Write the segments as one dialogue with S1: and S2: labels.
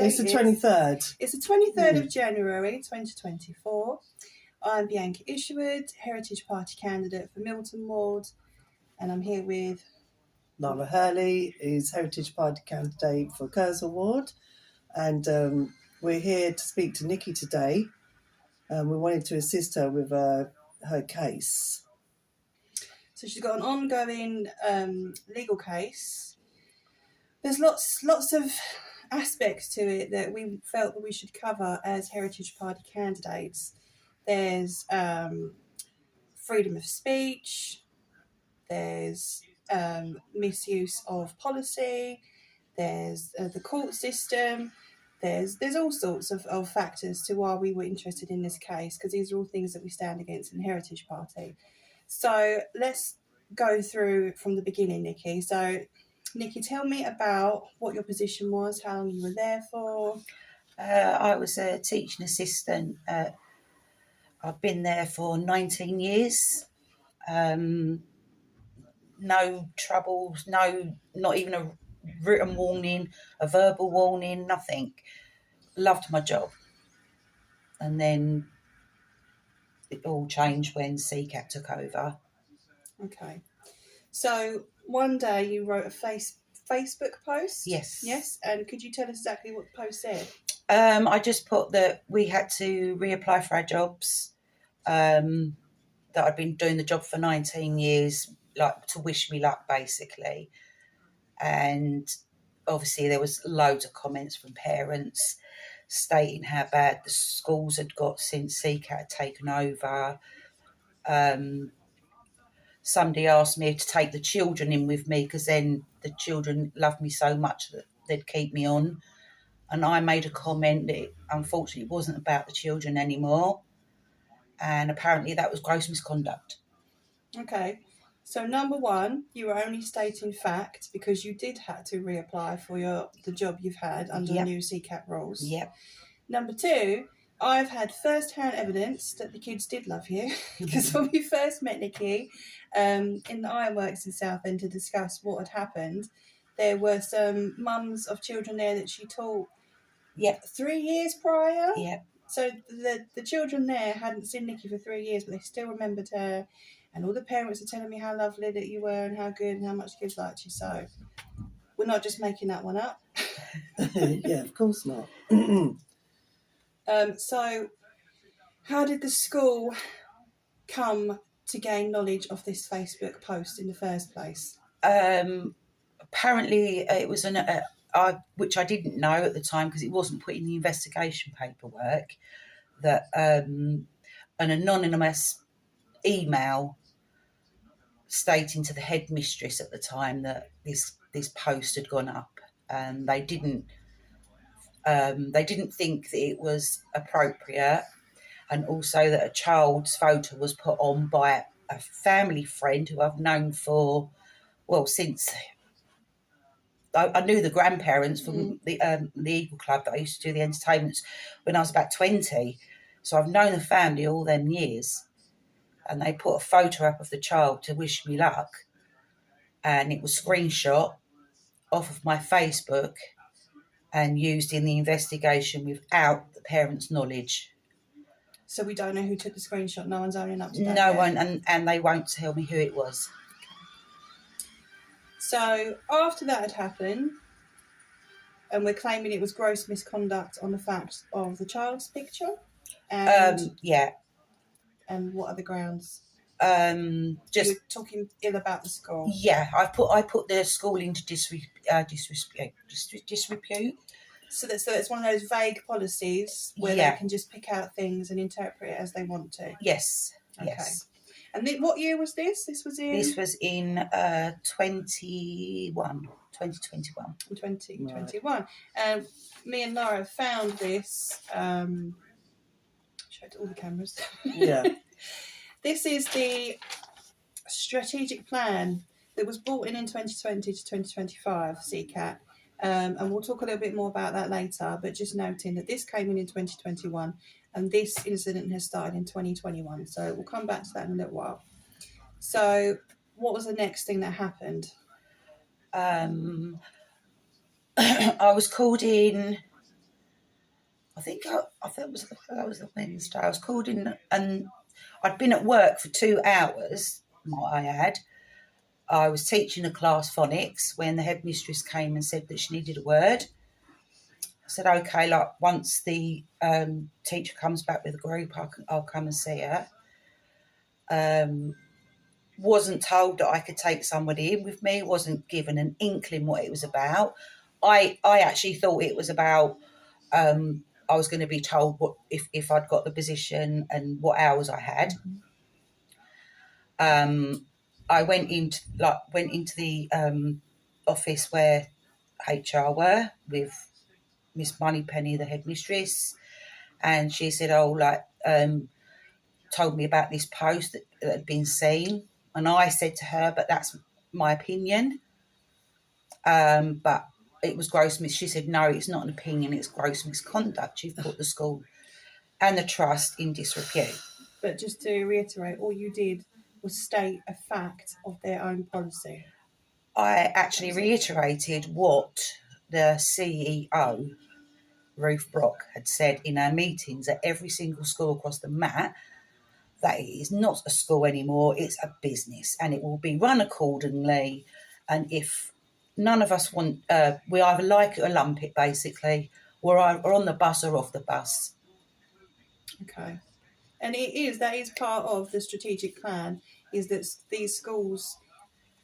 S1: It's the 23rd.
S2: It's the 23rd of January 2024. I'm Bianca Isherwood, Heritage Party candidate for Milton Ward, and I'm here with
S1: Lara Hurley is Heritage Party candidate for Curzon Ward, and we're here to speak to Nicky today. We wanted to assist her with her case.
S2: So she's got an ongoing legal case. There's lots of aspects to it that we felt that we should cover as Heritage Party candidates. There's freedom of speech, there's misuse of policy, there's the court system, there's all sorts of factors to why we were interested in this case, because these are all things that we stand against in the Heritage Party. So let's go through from the beginning, Nicky. So Nicky, tell me about what your position was, how long you were there for.
S3: I was a teaching assistant. I've been there for 19 years. No troubles, not even a written warning, a verbal warning, nothing. Loved my job. And then it all changed when sECAT took over.
S2: Okay. So one day you wrote a Facebook post?
S3: Yes.
S2: Yes. And could you tell us exactly what the post said?
S3: I just put that we had to reapply for our jobs, that I'd been doing the job for 19 years, like to wish me luck, basically. And obviously there was loads of comments from parents stating how bad the schools had got since sECAT had taken over. Somebody asked me to take the children in with me because then the children loved me so much that they'd keep me on. And I made a comment that it, unfortunately, it wasn't about the children anymore. And apparently that was gross misconduct.
S2: Okay. So number one, you were only stating fact because you did have to reapply for the job you've had under the new sECAT rules.
S3: Yep.
S2: Number two, I've had first-hand evidence that the kids did love you because when we first met Nicky in the ironworks in Southend to discuss what had happened, there were some mums of children there that she taught 3 years prior.
S3: Yep.
S2: So the children there hadn't seen Nicky for 3 years, but they still remembered her. And all the parents are telling me how lovely that you were and how good and how much the kids liked you. So we're not just making that one up.
S1: Yeah, of course not.
S2: So how did the school come to gain knowledge of this Facebook post in the first place?
S3: Apparently it was which I didn't know at the time because it wasn't put in the investigation paperwork, that an anonymous email stating to the headmistress at the time that this post had gone up, and they didn't think that it was appropriate, and also that a child's photo was put on by a family friend who I've known for, since I knew the grandparents from the Eagle Club that I used to do the entertainments when I was about 20. So I've known the family all them years. And they put a photo up of the child to wish me luck. And it was screenshot off of my Facebook and used in the investigation without the parents' knowledge.
S2: So we don't know who took the screenshot? No one's owning up to that?
S3: No one, and they won't tell me who it was.
S2: So after that had happened, and we're claiming it was gross misconduct on the fact of the child's picture? And And what are the grounds?
S3: Just
S2: you're talking ill about the school.
S3: Yeah, I put the school into disrepute.
S2: So it's one of those vague policies where they can just pick out things and interpret it as they want to.
S3: Yes.
S2: Okay.
S3: Yes.
S2: And what year was this? This was in
S3: 2021.
S2: 2021. Right. Me and Laura found this. Showed all the cameras.
S1: Yeah.
S2: This is the strategic plan that was brought in 2020 to 2025, sECAT. And we'll talk a little bit more about that later, but just noting that this came in 2021 and this incident has started in 2021. So we'll come back to that in a little while. So what was the next thing that happened?
S3: I was called in I think that was the Wednesday. I was called in, and I'd been at work for 2 hours. Might I add? I was teaching a class phonics when the headmistress came and said that she needed a word. I said, okay, like once the teacher comes back with a group, I'll come and see her. Wasn't told that I could take somebody in with me, wasn't given an inkling what it was about. I actually thought it was about, I was going to be told what if I'd got the position and what hours I had. I went into the office where HR were with Miss Moneypenny, the headmistress, and she said, told me about this post that had been seen, and I said to her, but that's my opinion. But it was she said, no, it's not an opinion, it's gross misconduct. You've put the school and the trust in disrepute.
S2: But just to reiterate, all you did was state a fact of their own policy.
S3: I actually reiterated what the CEO, Ruth Brock, had said in our meetings at every single school across the mat, that it is not a school anymore, it's a business, and it will be run accordingly. And if none of us want, we either like it or lump it, basically. We're either on the bus or off the bus.
S2: Okay. And that is part of the strategic plan, is that these schools,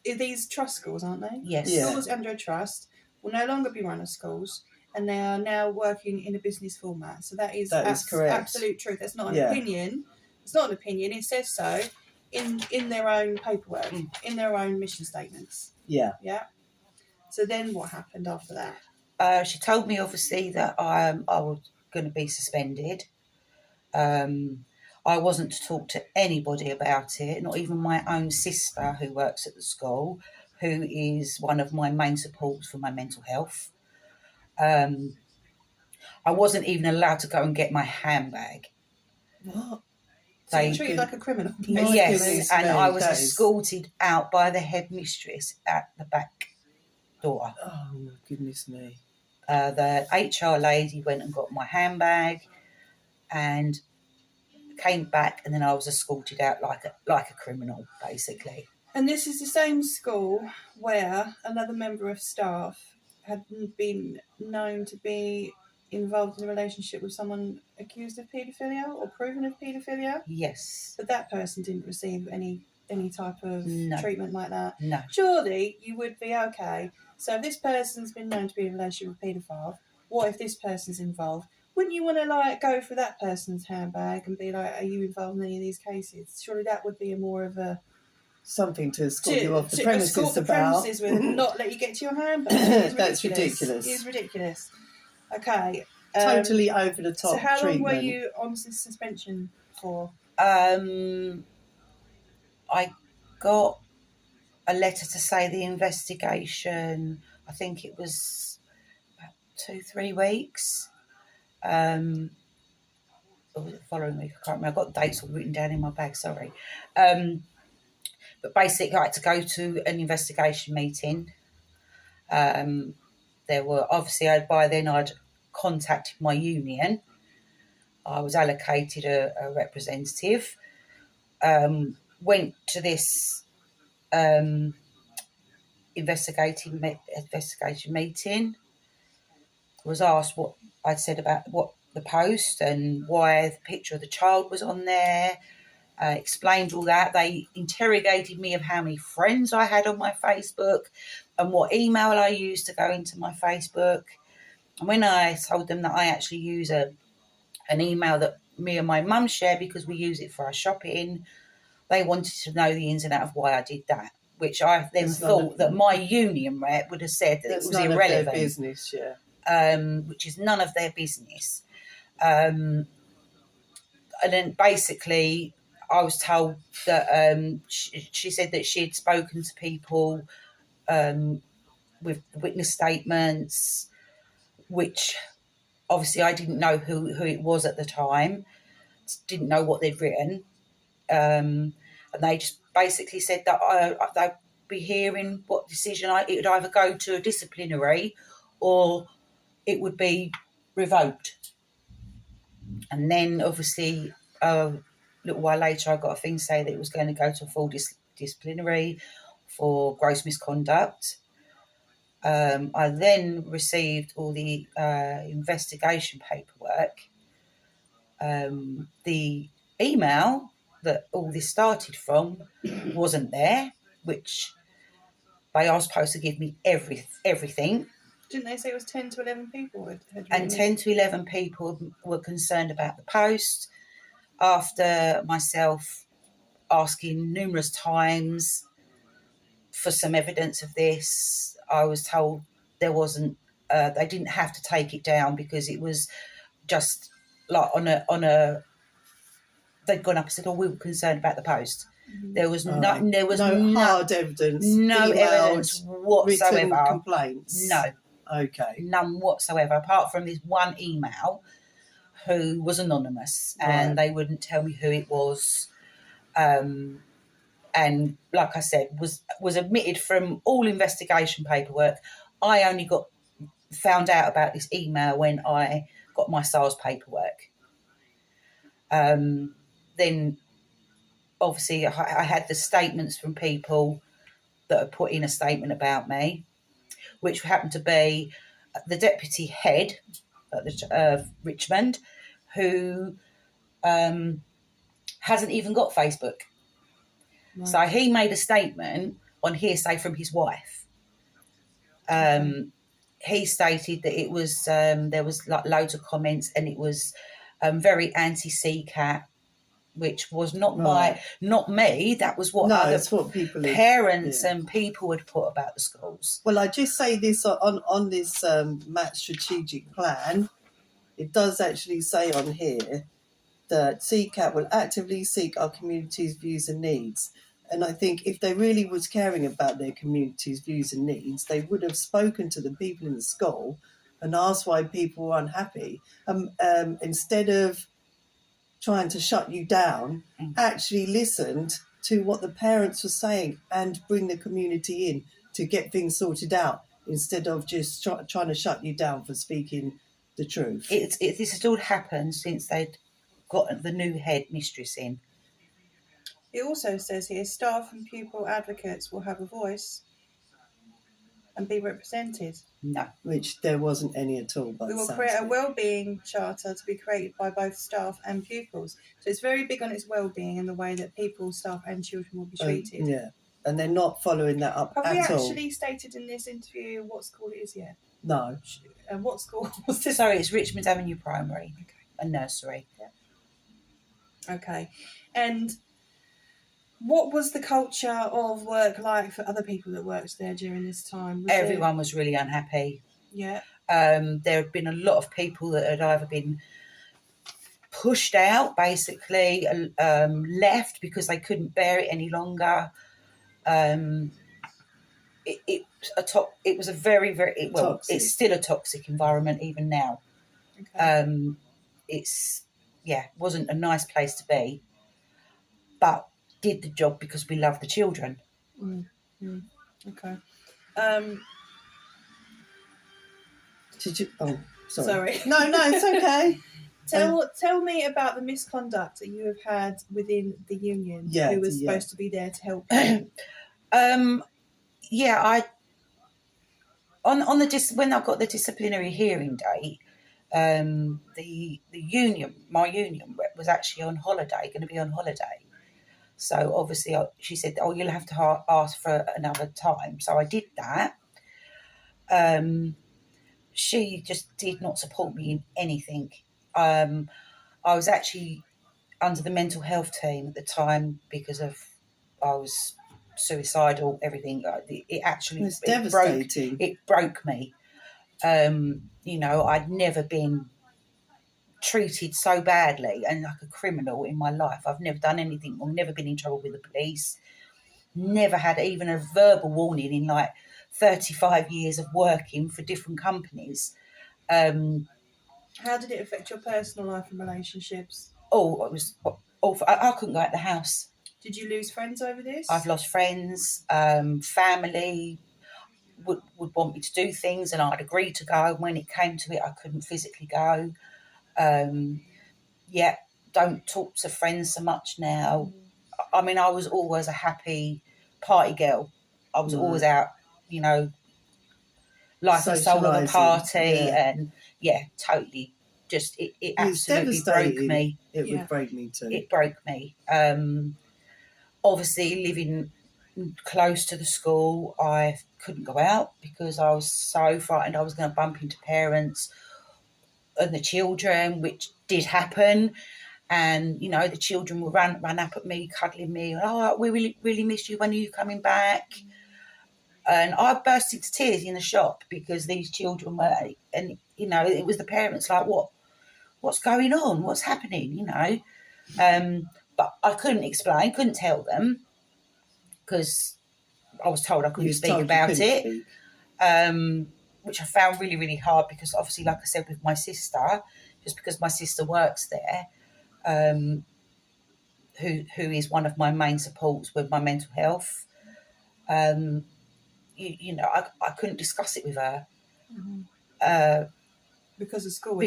S2: these trust schools, aren't they?
S3: Yes.
S1: Yeah.
S2: Schools under a trust will no longer be run as schools, and they are now working in a business format. So that is
S1: correct.
S2: Absolute truth. That's not an opinion. It's not an opinion. It says so in their own paperwork, in their own mission statements.
S1: Yeah.
S2: Yeah. So then what happened after that?
S3: She told me, obviously, that I was going to be suspended. I wasn't to talk to anybody about it, not even my own sister who works at the school, who is one of my main supports for my mental health. I wasn't even allowed to go and get my handbag.
S2: What? So you treated like a criminal.
S3: Yes, and I was escorted out by the headmistress at the back door.
S1: Oh, my goodness me.
S3: The HR lady went and got my handbag and came back, and then I was escorted out like a criminal, basically.
S2: And this is the same school where another member of staff had been known to be involved in a relationship with someone accused of paedophilia or proven of paedophilia.
S3: Yes.
S2: But that person didn't receive any type of treatment like that.
S3: No.
S2: Surely you would be okay. So if this person's been known to be in a relationship with a paedophile, what if this person's involved? Wouldn't you want to go for that person's handbag and be like, are you involved in any of these cases? Surely that would be more of a
S1: something to escort you off the premises
S2: escort the premises with and not let you get to your handbag.
S1: That's ridiculous.
S2: It's ridiculous. Okay.
S1: Totally over the top.
S2: So how long
S1: treatment.
S2: were you on suspension for?
S3: I got a letter to say the investigation, I think it was about 2-3 weeks. Or was it the following week? I can't remember. I've got the dates all written down in my bag, sorry. But basically, I had to go to an investigation meeting. There were, obviously, by then I'd contacted my union. I was allocated a representative. Went to this investigation meeting. Was asked what I'd said about what the post and why the picture of the child was on there. Explained all that. They interrogated me of how many friends I had on my Facebook and what email I used to go into my Facebook. And when I told them that I actually use an email that me and my mum share because we use it for our shopping, they wanted to know the ins and outs of why I did that, which I then thought that my union rep would have said that it was irrelevant.
S1: None of their business,
S3: which is none of their business. And then basically I was told that she said that she had spoken to people with witness statements, which obviously I didn't know who it was at the time, didn't know what they'd written. And they just basically said that they'd be hearing what decision it would either go to a disciplinary or it would be revoked. And then obviously a little while later I got a thing saying that it was going to go to a full disciplinary for gross misconduct. I then received all the investigation paperwork. The email that all this started from wasn't there, which they are supposed to give me everything.
S2: Didn't they say it was 10 to 11 people had
S3: And
S2: written
S3: 10 to 11 people were concerned about the post. After myself asking numerous times for some evidence of this, I was told there wasn't, they didn't have to take it down because it was just like on a they'd gone up and said, "Oh, we were concerned about the post." There was no
S1: hard evidence,
S3: no evidence
S1: written
S3: whatsoever.
S1: complaints.
S3: No,
S1: okay,
S3: none whatsoever, apart from this one email, who was anonymous, and they wouldn't tell me who it was. And like I said, was omitted from all investigation paperwork. I only found out about this email when I got my SARS paperwork. Then obviously I had the statements from people that had put in a statement about me, which happened to be the deputy head of Richmond, who hasn't even got Facebook. Right. So he made a statement on hearsay from his wife. He stated that it was there was like loads of comments, and it was very anti-sECAT, which was not not me. That was what what people parents and people had put about the schools.
S1: Well, I just say this on this MAT strategic plan. It does actually say on here that sECAT will actively seek our community's views and needs. And I think if they really was caring about their community's views and needs, they would have spoken to the people in the school and asked why people were unhappy. Instead of trying to shut you down, actually listened to what the parents were saying and bring the community in to get things sorted out, instead of just trying to shut you down for speaking the truth.
S3: This has all happened since they'd got the new head mistress in.
S2: It also says here, staff and pupil advocates will have a voice and be represented.
S3: No.
S1: Which there wasn't any at all.
S2: We will create a wellbeing charter to be created by both staff and pupils. So it's very big on its wellbeing and the way that people, staff and children will be treated.
S1: Yeah, and they're not following that up at all.
S2: Have we actually stated in this interview what school it is yet?
S1: No.
S2: And what school was this?
S3: Sorry, it's Richmond Avenue Primary, a nursery.
S2: Yeah. Okay. And what was the culture of work like for other people that worked there during this time?
S3: Everyone was really unhappy.
S2: Yeah.
S3: There had been a lot of people that had either been pushed out, basically, left because they couldn't bear it any longer. It was a very, very toxic. It's still a toxic environment even now. Okay. Wasn't a nice place to be, but did the job because we love the children.
S2: Okay.
S1: Did you? Oh,
S2: sorry.
S1: No, it's okay.
S2: Tell me about the misconduct that you have had within the union. Who was supposed to be there to help you?
S3: When I got the disciplinary hearing date, the union, my union rep, was actually on holiday, going to be on holiday. So obviously she said, "Oh, you'll have to ask for another time." So I did that. She just did not support me in anything. I was actually under the mental health team at the time because I was suicidal, everything. It actually
S1: devastating.
S3: It broke me. I'd never been treated so badly and like a criminal in my life. I've never done anything. I've never been in trouble with the police. Never had even a verbal warning in like 35 years of working for different companies.
S2: How did it affect your personal life and relationships?
S3: It was awful. I couldn't go out the house.
S2: Did you lose friends over this?
S3: I've lost friends. Family would want me to do things and I'd agree to go. When it came to it, I couldn't physically go. don't talk to friends so much now. I mean, I was always a happy party girl. I was always out, you know, life and soul of a party, and totally. Just it absolutely broke me.
S1: It would break me too.
S3: It broke me. Obviously, living close to the school, I couldn't go out because I was so frightened I was going to bump into parents and the children, which did happen. And, you know, the children would run up at me, cuddling me. Oh, we really, really miss you. When are you coming back? And I burst into tears in the shop because these children were, and, you know, it was the parents like, what's going on? What's happening? You know? But I couldn't explain, couldn't tell them because I was told I couldn't speak about it. Which I found really, really hard because obviously, like I said, with my sister, just because my sister works there, who is one of my main supports with my mental health, you know, I couldn't discuss it with her.
S2: Because the school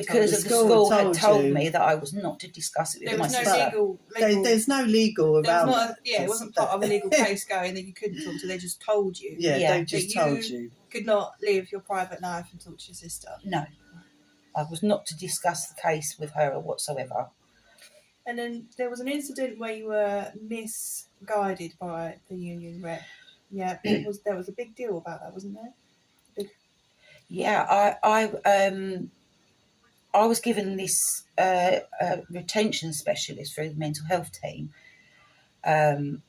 S3: had told me that I was not to discuss it with my sister.
S1: There's no legal around.
S2: It wasn't part of a legal case going that you couldn't talk to. They just told you.
S1: They just told you
S2: could not live your private life and talk to your sister.
S3: No, I was not to discuss the case with her whatsoever.
S2: And then there was an incident where you were misguided by the union rep. Yeah, there was a big deal about that, wasn't there?
S3: I was given this retention specialist through the mental health team, and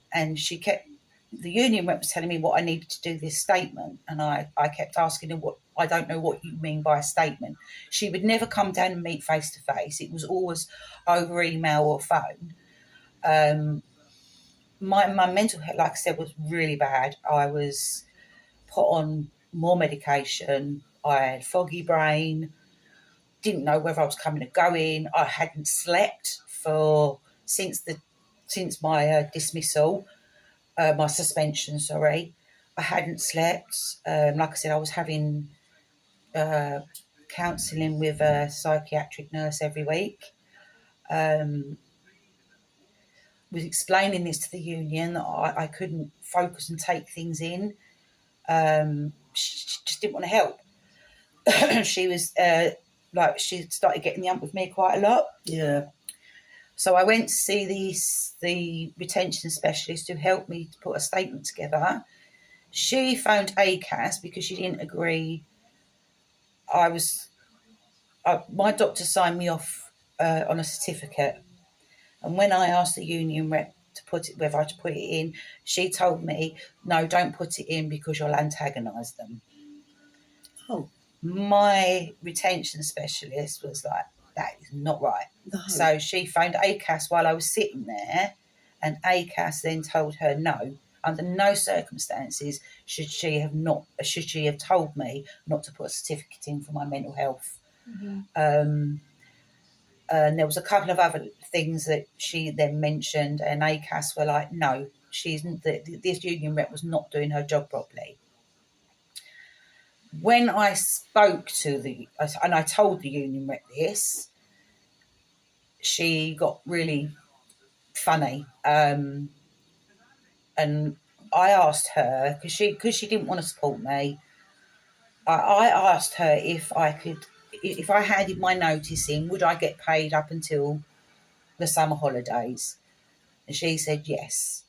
S3: the union rep was telling me what I needed to do this statement, and I kept asking her, I don't know what you mean by a statement. She would never come down and meet face to face. It was always over email or phone. My mental health, like I said, was really bad. I was put on more medication. I had foggy brain, didn't know whether I was coming or going. I hadn't slept since my dismissal, my suspension, sorry. I hadn't slept. Like I said, I was having counselling with a psychiatric nurse every week. Was explaining this to the union that I couldn't focus and take things in. She just didn't want to help. She was she started getting the ump with me quite a lot.
S1: Yeah.
S3: So I went to see the retention specialist who helped me to put a statement together. She phoned ACAS because she didn't agree. My doctor signed me off on a certificate, and when I asked the union rep whether I to put it in, she told me, no, don't put it in because you'll antagonise them.
S1: Oh.
S3: My retention specialist was like, that is not right.
S1: No.
S3: So she phoned ACAS while I was sitting there, and ACAS then told her no. Under no circumstances should she have told me not to put a certificate in for my mental health. Mm-hmm. And there was a couple of other things that she then mentioned, and ACAS were like, no, this union rep was not doing her job properly. When I spoke and I told the union rep this, she got really funny. And I asked her, because she didn't want to support me, I asked her if I handed my notice in, would I get paid up until the summer holidays? And she said yes.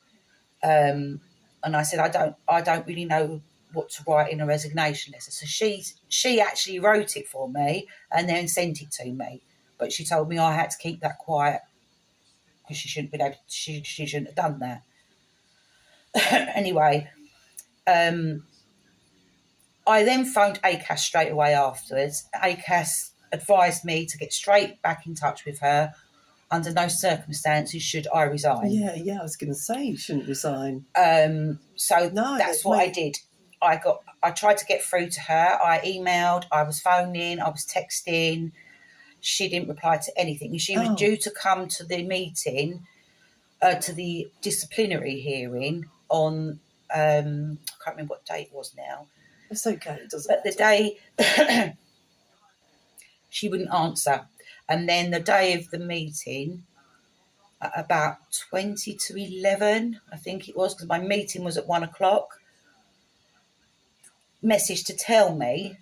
S3: And I said, I don't really know what to write in a resignation letter. So she actually wrote it for me and then sent it to me. But she told me I had to keep that quiet because she shouldn't have done that. Anyway, I then phoned ACAS straight away afterwards. ACAS advised me to get straight back in touch with her. Under no circumstances should I resign.
S1: Yeah, I was going to say you shouldn't resign.
S3: That's what I did. I tried to get through to her. I emailed, I was phoning, I was texting. She didn't reply to anything. She was due to come to the meeting, to the disciplinary hearing on, I can't remember what date it was now.
S1: It's okay, it doesn't
S3: matter. But the day, she wouldn't answer. And then the day of the meeting, at about 20 to 11, I think it was, because my meeting was at 1 o'clock, message to tell me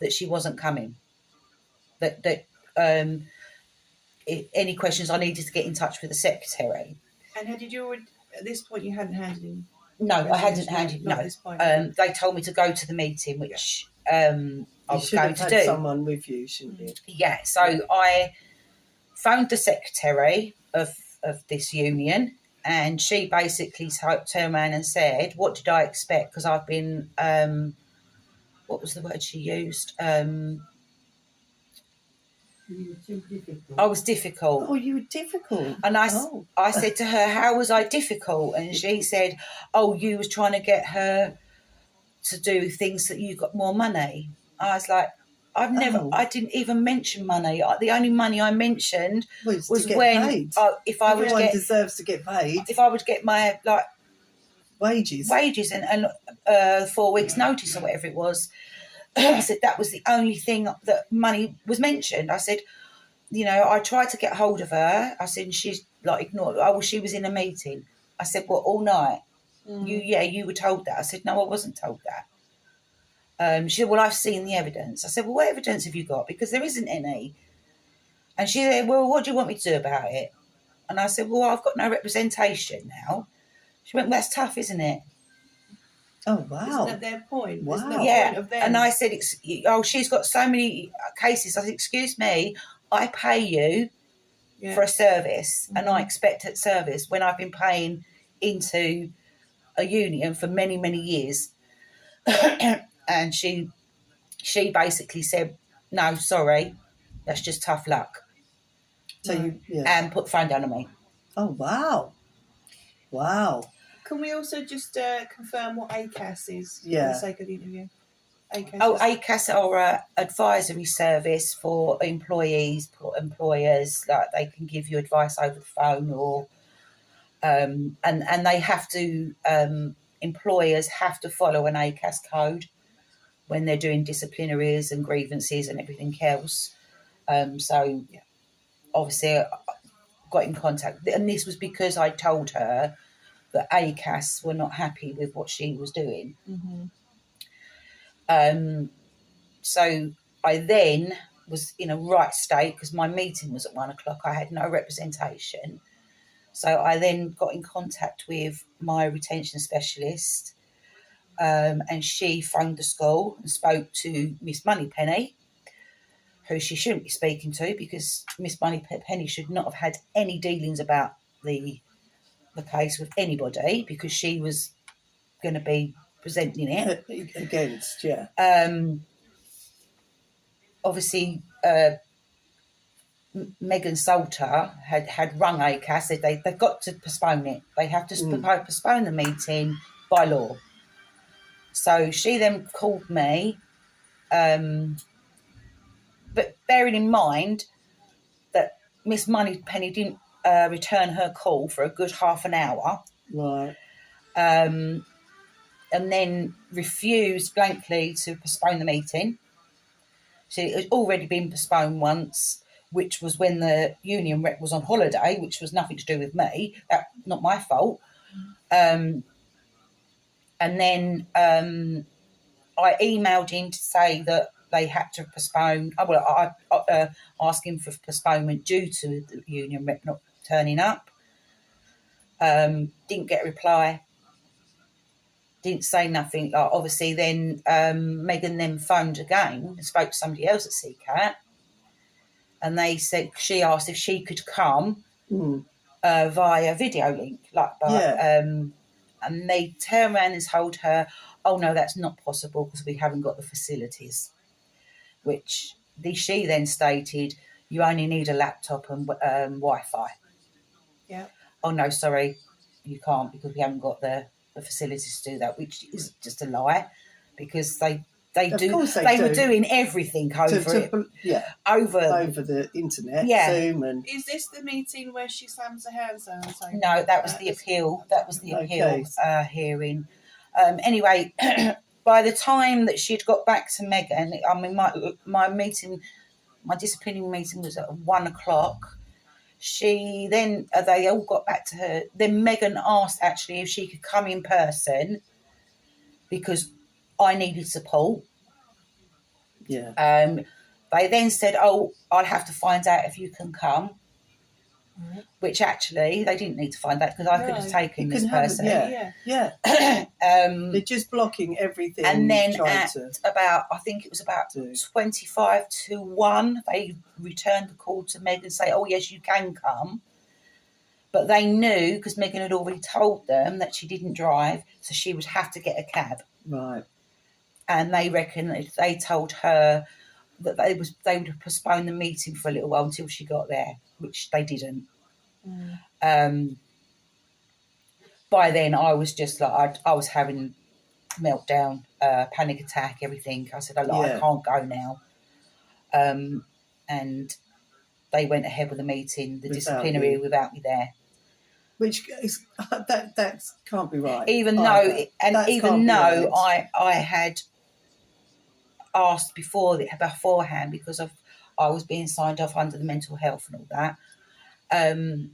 S3: that she wasn't coming. That any questions, I needed to get in touch with the secretary.
S2: And did you already, at this point, you hadn't handed in?
S3: No, I hadn't handed.
S2: Not
S3: No,
S2: at this point.
S3: They told me to go to the meeting, which I was going to do.
S1: You should have had someone with you, shouldn't you?
S3: Yeah, so I phoned the secretary of this union, and she basically turned around and said, "What did I expect? Because I've been, what was the word she used?
S1: You were too difficult.
S3: I was difficult."
S1: Oh, you were difficult.
S3: And I said to her, "How was I difficult?" And she said, "Oh, you was trying to get her to do things that you got more money." I was like, I didn't even mention money. The only money I mentioned was
S1: to get
S3: when
S1: paid.
S3: If I
S1: Everyone
S3: would get,
S1: deserves to get paid.
S3: if I would get my
S1: Wages
S3: and 4 weeks notice or whatever it was. I said that was the only thing that money was mentioned. I said, I tried to get hold of her. I said, and she's ignored. Oh, well, she was in a meeting. I said, well, all night. You were told that. I said, no, I wasn't told that. She said, well, I've seen the evidence. I said, well, what evidence have you got? Because there isn't any. And she said, well, what do you want me to do about it? And I said, well, I've got no representation now. She went, well, that's tough, isn't it?
S1: Oh, wow.
S2: Isn't that their point?
S1: Wow.
S2: Isn't that the
S3: Yeah.
S2: point of them?
S3: And I said, she's got so many cases. I said, excuse me, I pay you for a service, and I expect that service when I've been paying into a union for many, many years. And she basically said, no, sorry, that's just tough luck.
S1: So
S3: And put the phone down on me.
S1: Oh, wow. Wow.
S2: Can we also just confirm what ACAS is for
S1: Yeah.
S2: the sake of the interview?
S3: ACAS are an advisory service for employers. Like they can give you advice over the phone, or and they have to. Employers have to follow an ACAS code when they're doing disciplinaries and grievances and everything else. Obviously, I got in contact, and this was because I told her that ACAS were not happy with what she was doing. So I then was in a right state because my meeting was at 1 o'clock. I had no representation. So I then got in contact with my retention specialist, and she phoned the school and spoke to Miss Moneypenny, who she shouldn't be speaking to, because Miss Moneypenny should not have had any dealings about the case with anybody, because she was going to be presenting it
S1: against.
S3: Obviously, Megan Salter had rung ACAS, said they've got to postpone it. They have to postpone the meeting by law. So she then called me, but bearing in mind that Miss Moneypenny didn't return her call for a good half an hour.
S1: Right.
S3: And then refused blankly to postpone the meeting. So it had already been postponed once, which was when the union rep was on holiday, which was nothing to do with me. That not my fault. And then I emailed in to say that they had to postpone. I asking for postponement due to the union rep not turning up. Didn't get a reply. Didn't say nothing. Obviously, then Megan then phoned again and spoke to somebody else at sECAT, and they said she asked if she could come via video link, and they turned around and told her, "Oh no, that's not possible because we haven't got the facilities." Which she then stated, "You only need a laptop and Wi-Fi."
S2: Yeah.
S3: Oh no, sorry, you can't, because we haven't got the facilities to do that, which is just a lie, because they were doing everything over
S1: the internet. Zoom and
S2: is this the meeting where she slams her hands down?
S3: No, that was the appeal. That was the appeal hearing. Anyway, by the time that she'd got back to Megan, I mean, my meeting my disciplinary meeting was at 1:00. She then, they all got back to her. Then Megan asked actually if she could come in person because I needed support.
S1: Yeah.
S3: They then said, "Oh, I'll have to find out if you can come," which actually they didn't need to find out because I could have taken this person.
S1: Yeah. They're just blocking everything.
S3: And then about, I think it was about 25 to 1, they returned the call to Megan and say, "Oh yes, you can come." But they knew, because Megan had already told them that she didn't drive, so she would have to get a cab.
S1: Right.
S3: And they reckon if they told her that they would have postponed the meeting for a little while until she got there, which they didn't. By then I was just like, I was having a meltdown, panic attack, everything. I said, I can't go now. And they went ahead with the meeting, the disciplinary, without me there.
S1: Which is, that can't be right.
S3: Even though I had asked beforehand, because I was being signed off under the mental health and all that.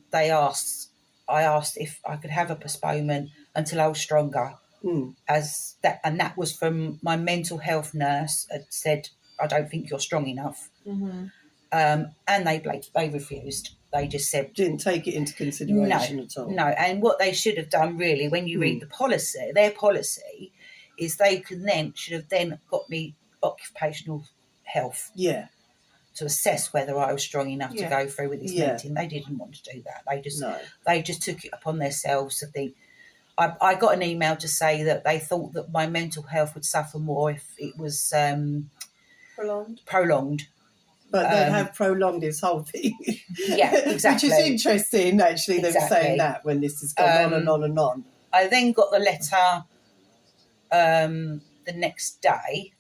S3: I asked if I could have a postponement until I was stronger. And that was from my mental health nurse had said, "I don't think you're strong enough." And they refused. They just said,
S1: didn't take it into consideration at all.
S3: No, and what they should have done really, when you read the policy, their policy is they should have then got me occupational health.
S1: Yeah.
S3: To assess whether I was strong enough to go through with this meeting. They didn't want to do that. They just took it upon themselves to think. I got an email to say that they thought that my mental health would suffer more if it was prolonged.
S1: But they have prolonged this whole thing.
S3: Yeah, exactly.
S1: Which is interesting, actually, them saying that when this has gone on and on and on.
S3: I then got the letter the next day,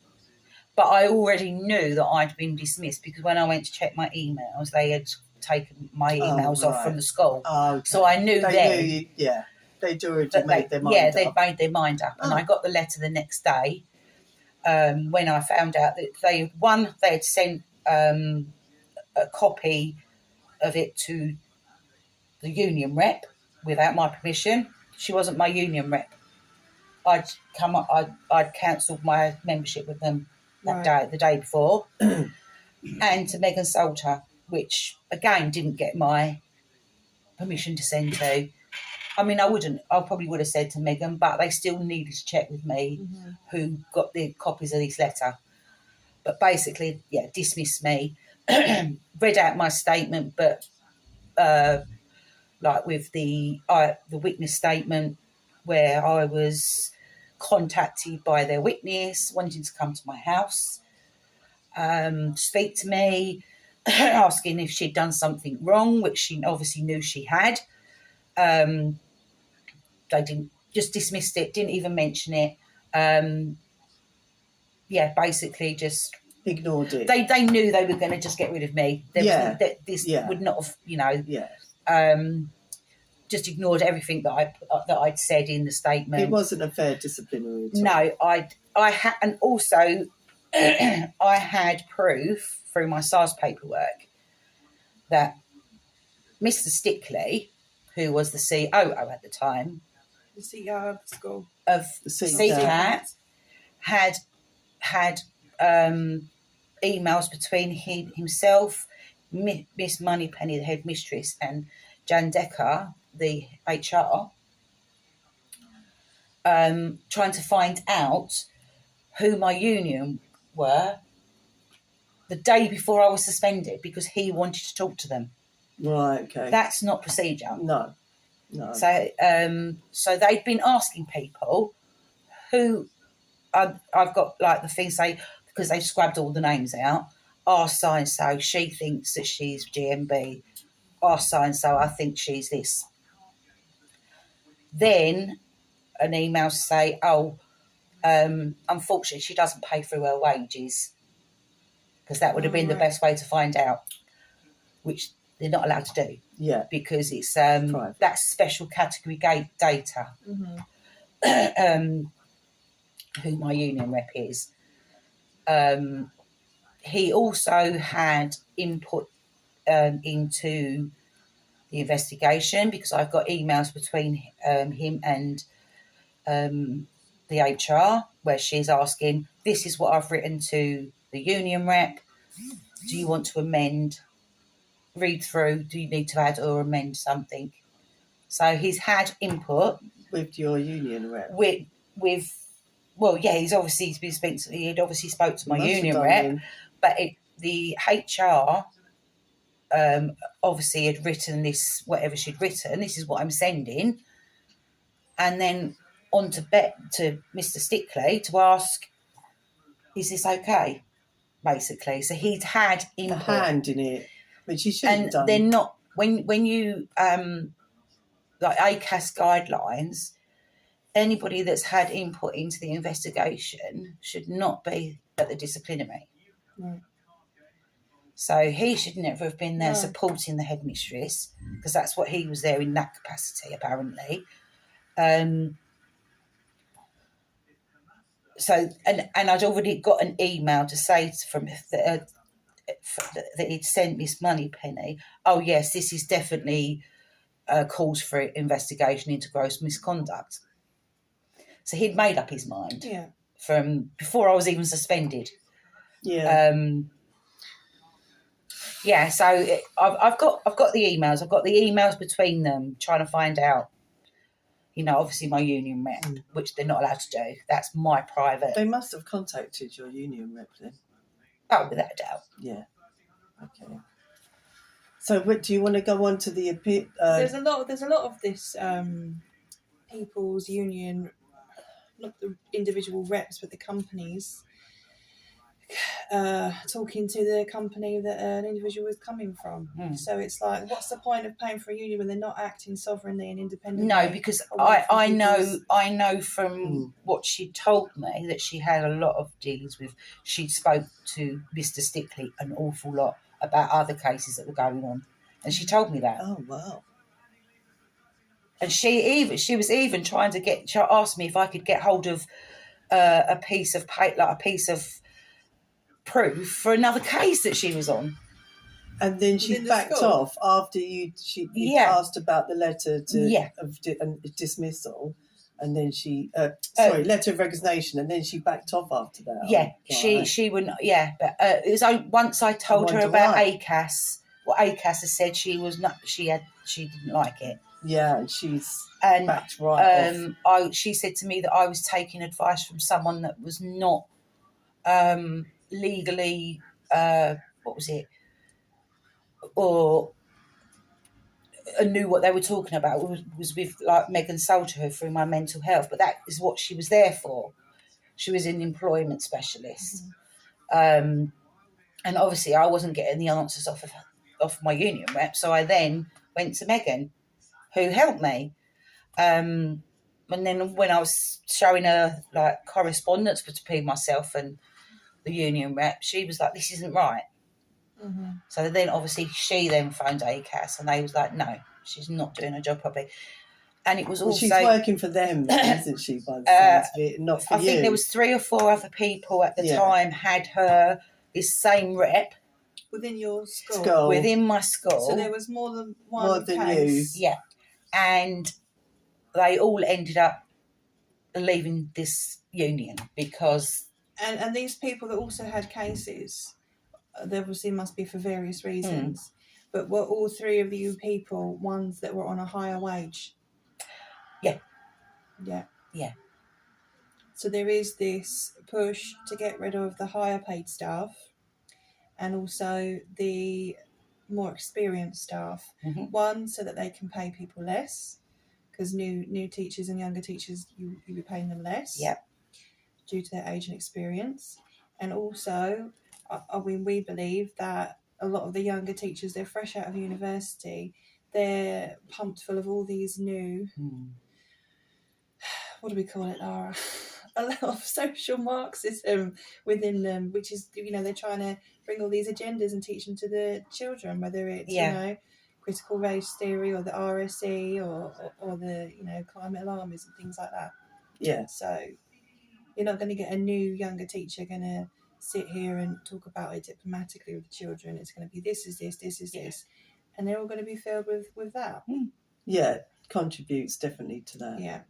S3: but I already knew that I'd been dismissed because when I went to check my emails, they had taken my emails off from the school.
S1: Oh, okay.
S3: So I knew then.
S1: They'd already made their mind up.
S3: Yeah, they'd made their mind up. And I got the letter the next day when I found out that they had sent a copy of it to the union rep without my permission. She wasn't my union rep. I'd cancelled my membership with them the day before, and to Megan Salter, which again didn't get my permission to send to. I mean, I probably would have said to Megan, but they still needed to check with me who got the copies of this letter. But basically, dismissed me, read out my statement, but like with the witness statement, where I was contacted by their witness wanting to come to my house, speak to me, asking if she'd done something wrong, which she obviously knew she had. They didn't, just dismissed it, didn't even mention it. Basically just
S1: ignored it.
S3: They knew they were going to just get rid of me. This would not have, just ignored everything that I'd said in the statement.
S1: It wasn't a fair disciplinary.
S3: No, I had, and also I had proof through my SARS paperwork that Mr. Stickley, who was the COO at the time,
S2: the CEO of the school
S3: of sECAT, had emails between himself, Miss Moneypenny, the head mistress, and Jan Decker, the HR, trying to find out who my union were the day before I was suspended because he wanted to talk to them.
S1: Right, okay.
S3: That's not procedure.
S1: No.
S3: So they'd been asking people who, I've got like the thing say, because they've scrubbed all the names out, so-and-so, she thinks that she's GMB, so-and-so, I think she's this. Then an email to say, unfortunately, she doesn't pay through her wages, because that would have been the best way to find out, which they're not allowed to do.
S1: Yeah.
S3: Because it's that's special category data. Who my union rep is. he also had input into the investigation, because I've got emails between him and the HR where she's asking, this is what I've written to the union rep. Do you want to amend? Read through. Do you need to add or amend something? So he's had input
S1: with your union rep.
S3: With well, yeah, he'd obviously spoke to my
S1: Must have
S3: union
S1: done
S3: rep,
S1: then.
S3: but the HR obviously had written this, whatever she'd written. This is what I'm sending, and then on to Mr. Stickley to ask, is this okay? Basically, so he'd had
S1: A
S3: input.
S1: hand in it, which he shouldn't have
S3: And
S1: done.
S3: they're not, when you like ACAS guidelines, anybody that's had input into the investigation should not be at the disciplinary.
S1: No.
S3: So he should never have been there
S2: No.
S3: supporting the headmistress, because that's what he was there in that capacity, apparently. So, and I'd already got an email to say from that he'd sent Miss Moneypenny, oh yes, this is definitely calls for investigation into gross misconduct. So he'd made up his mind from before I was even suspended.
S1: Yeah.
S3: Yeah, so I've got the emails. I've got the emails between them trying to find out, obviously my union rep, which they're not allowed to do. That's my private.
S1: They must have contacted your union rep then.
S3: Oh, without a doubt.
S1: Yeah. Okay. So, do you want to go on to the appeal?
S2: There's a lot of this people's union, not the individual reps, but the companies talking to the company that an individual is coming from. So it's like, what's the point of paying for a union when they're not acting sovereignly and independently?
S3: No, because I know from what she told me that she had a lot of dealings with. She spoke to Mr. Stickley an awful lot about other cases that were going on, and she told me that.
S1: Oh wow!
S3: And she was even trying to she asked me if I could get hold of a piece of proof for another case that she was on.
S1: And then she backed off after she asked about the letter of dismissal, and then she letter of resignation, and then she backed off after that.
S3: Yeah, she wouldn't. Yeah, but it was once I told her about ACAS. What ACAS has said, she didn't like it.
S1: Yeah, and she's backed right off.
S3: She said to me that I was taking advice from someone that was not legally. What was it? Or knew what they were talking about. Was with like Megan sold to her through my mental health, but that is what she was there for. She was an employment specialist, and obviously I wasn't getting the answers off my union rep, so I then went to Megan, who helped me. And then when I was showing her like correspondence between myself and the union rep, she was like, "This isn't right." So then obviously she then phoned ACAS, and they was like, no, she's not doing her job properly. And it was also...
S1: she's working for them, isn't she, by the sounds of it, not for you.
S3: I think there was 3 or 4 other people at the time had this same rep.
S2: Within your school?
S3: Within my school.
S2: So there was more than one
S1: case.
S3: You. Yeah. And they all ended up leaving this union because...
S2: And these people that also had cases... There obviously must be for various reasons, but were all 3 of you people ones that were on a higher wage?
S3: Yeah.
S2: So there is this push to get rid of the higher paid staff and also the more experienced staff. One, so that they can pay people less, because new teachers and younger teachers, you'll be paying them less due to their age and experience. And also... we believe that a lot of the younger teachers, they're fresh out of university, they're pumped full of all these new, what do we call it, Lara? A lot of social Marxism within them, which is, they're trying to bring all these agendas and teach them to the children, whether it's, critical race theory or the RSE or the, climate alarmism, things like that.
S1: Yeah.
S2: So you're not going to get a new younger teacher going to sit here and talk about it diplomatically with the children. It's going to be this is this, this is this. And they're all going to be filled with that.
S1: Yeah, contributes definitely to that.
S2: Yeah.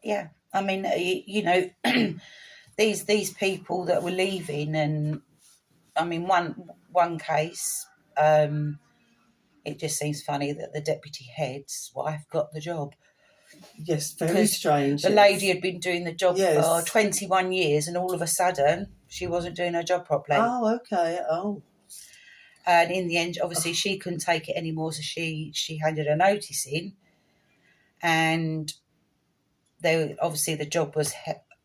S3: Yeah. I mean, you know, these people that were leaving, and I mean, one case, it just seems funny that the deputy head's wife got the job.
S1: Yes, very strange.
S3: The lady had been doing the job
S1: Yes.
S3: for 21 years, and all of a sudden, she wasn't doing her job properly.
S1: Oh, okay. Oh.
S3: And in the end, obviously, she couldn't take it anymore, so she handed a notice in. And obviously the job was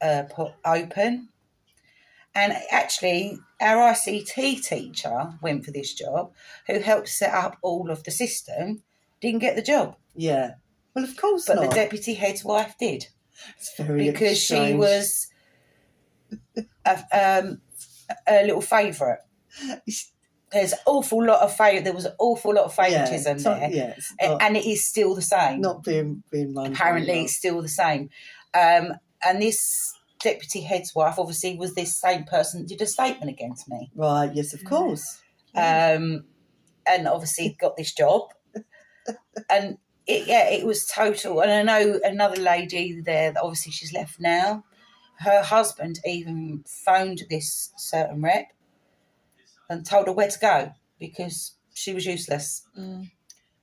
S3: put open. And actually, our ICT teacher went for this job, who helped set up all of the system, didn't get the job.
S1: Yeah. Well, of course
S3: but
S1: not.
S3: But the deputy head's wife did.
S1: It's very
S3: because
S1: strange.
S3: She was a little favourite. There was an awful lot of favouritism there.
S1: Yes,
S3: and it is still the same.
S1: Not being run.
S3: Apparently, it's still the same. And this deputy head's wife obviously was this same person that did a statement against me.
S1: Right, yes, of course.
S3: And obviously got this job. And it was total. And I know another lady there that obviously she's left now. Her husband even phoned this certain rep and told her where to go because she was useless.
S2: Mm.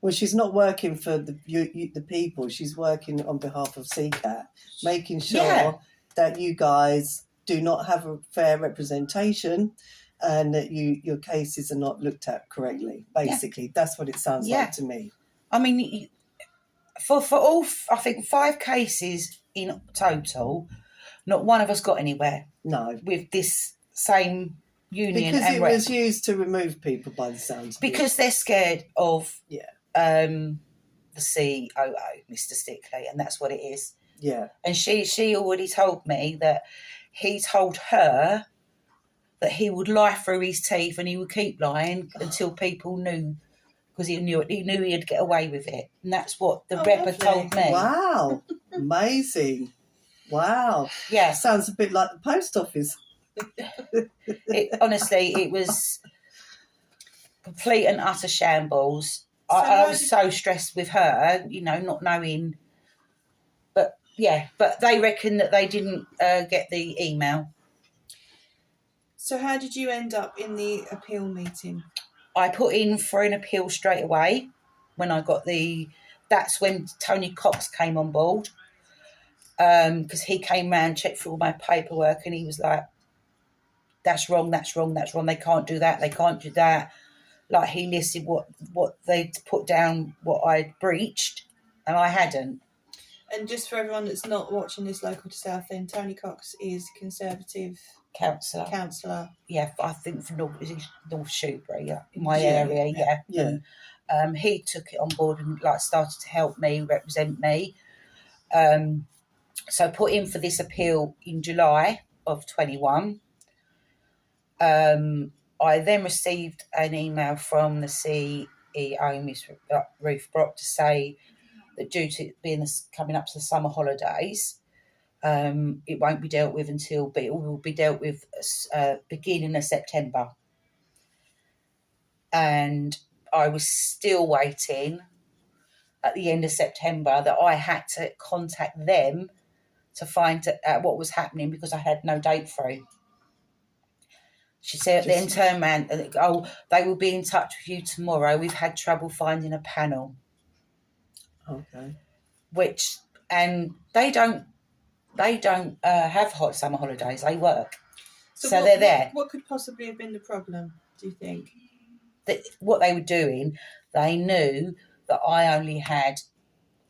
S1: Well, she's not working for the people. She's working on behalf of sECAT, making sure that you guys do not have a fair representation and that your cases are not looked at correctly. Basically, that's what it sounds like to me.
S3: I mean, for all, I think 5 cases in total, not one of us got anywhere.
S1: No. With
S3: this same union.
S1: Because
S3: and
S1: it was used to remove people by the sounds of it.
S3: Because they're scared of the COO, Mr. Stickley, and that's what it is.
S1: Yeah.
S3: And she already told me that he told her that he would lie through his teeth and he would keep lying until people knew, because he knew he'd get away with it. And that's what the rep had told me.
S1: Wow. Amazing. Wow.
S3: Yeah.
S1: Sounds a bit like the post office.
S3: Honestly, it was complete and utter shambles. I was so stressed with her, not knowing. But they reckon that they didn't get the email.
S2: So how did you end up in the appeal meeting?
S3: I put in for an appeal straight away when I got that's when Tony Cox came on board. Because he came round, checked through all my paperwork, and he was like, that's wrong, that's wrong, that's wrong, they can't do that, they can't do that. Like, he listed what they'd put down, what I'd breached, and I hadn't.
S2: And just for everyone that's not watching this local to Southend, Tony Cox is Conservative councillor.
S3: Yeah, I think for North Shoebury, in my area, yeah. He took it on board and started to help me, represent me. So I put in for this appeal in July of 21. I then received an email from the CEO, Miss Ruth Brock, to say that due to it being coming up to the summer holidays, it won't be dealt with but it will be dealt with beginning of September. And I was still waiting at the end of September that I had to contact them to find out what was happening because I had no date through. She said, then turned around and they will be in touch with you tomorrow. We've had trouble finding a panel.
S1: Okay.
S3: And they don't have hot summer holidays. They work. So they're there.
S2: What could possibly have been the problem, do you think?
S3: What they were doing, they knew that I only had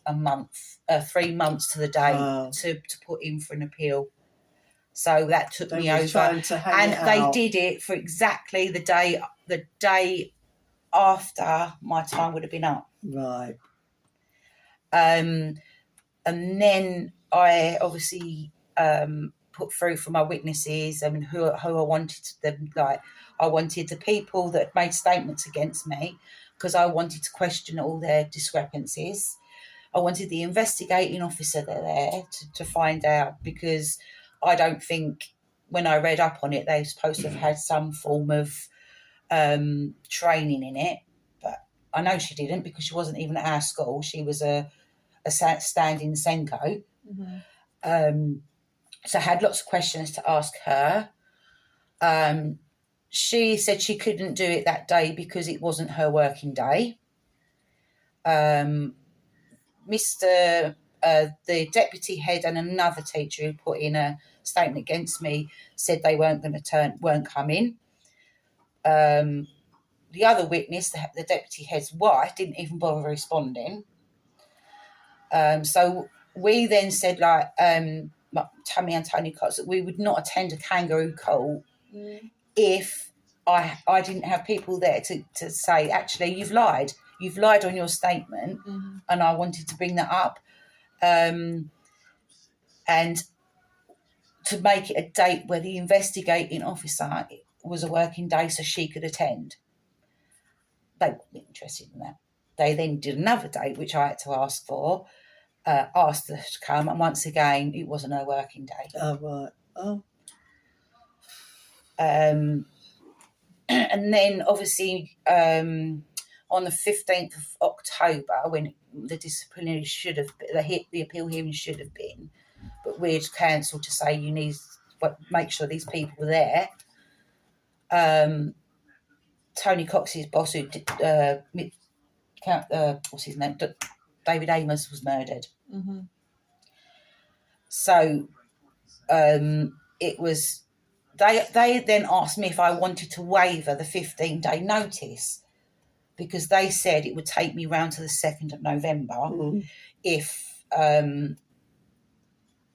S3: a month, 3 months to the day to put in for an appeal. So that took me over. And they did it for exactly the day after my time would have been up.
S1: Right.
S3: And then I obviously put through for my witnesses and who I wanted them, I wanted the people that made statements against me because I wanted to question all their discrepancies. I wanted the investigating officer there to find out because I don't think when I read up on it, they're supposed to have had some form of training in it, but I know she didn't, because she wasn't even at our school. She was a standing Senko. So I had lots of questions to ask her. She said she couldn't do it that day because it wasn't her working day. The deputy head and another teacher who put in a statement against me said they weren't coming. The other witness, the deputy head's wife, didn't even bother responding. So we then said, Tammy and Tony Cox, that we would not attend a kangaroo court if I didn't have people there to say, actually, you've lied on your statement, and I wanted to bring that up, and to make it a date where the investigating officer was a working day so she could attend. They weren't interested in that. They then did another date, which I had to ask for, asked her to come, and once again, it wasn't her working day.
S1: Oh, right. Oh.
S3: And then, obviously, on the 15th of October, when the disciplinary the appeal hearing should have been, but we had counsel to say you need to make sure these people were there. Tony Cox's boss, who did, what's his name? David Amos, was murdered. So it was. They then asked me if I wanted to waiver the 15-day notice, because they said it would take me round to the 2nd of November if, and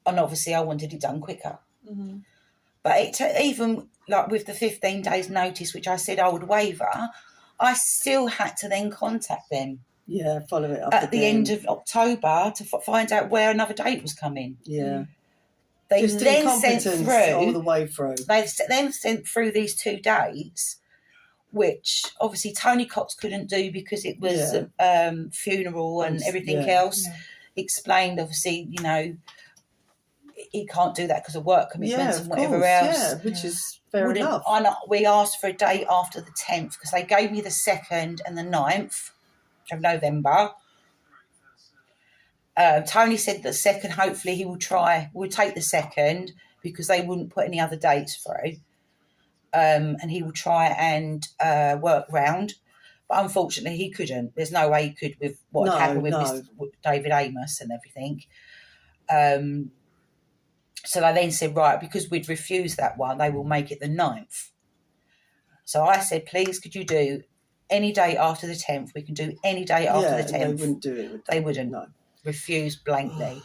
S3: obviously I wanted it done quicker. But even with the 15 days notice, which I said I would waiver, I still had to then contact them.
S1: Yeah, follow it up
S3: at the end of October to find out where another date was coming.
S1: Yeah.
S3: They
S1: Just
S3: then sent through
S1: all the way through.
S3: They then sent through these 2 dates, which obviously Tony Cox couldn't do because it was a funeral and everything else. Yeah. Explained, obviously, he can't do that because of work commitments and whatever else.
S1: Yeah, which is fair enough.
S3: We asked for a date after the 10th because they gave me the 2nd and the 9th of November. Tony said the 2nd, hopefully he will take the 2nd because they wouldn't put any other dates through. And he will try and work round. But unfortunately, he couldn't. There's no way he could with what had happened with David Amos and everything. So they then said, right, because we'd refused that one, they will make it the 9th. So I said, please, could you do any day after the 10th? We can do any day after the 10th.
S1: They wouldn't do it.
S3: They wouldn't. No. Refused blankly.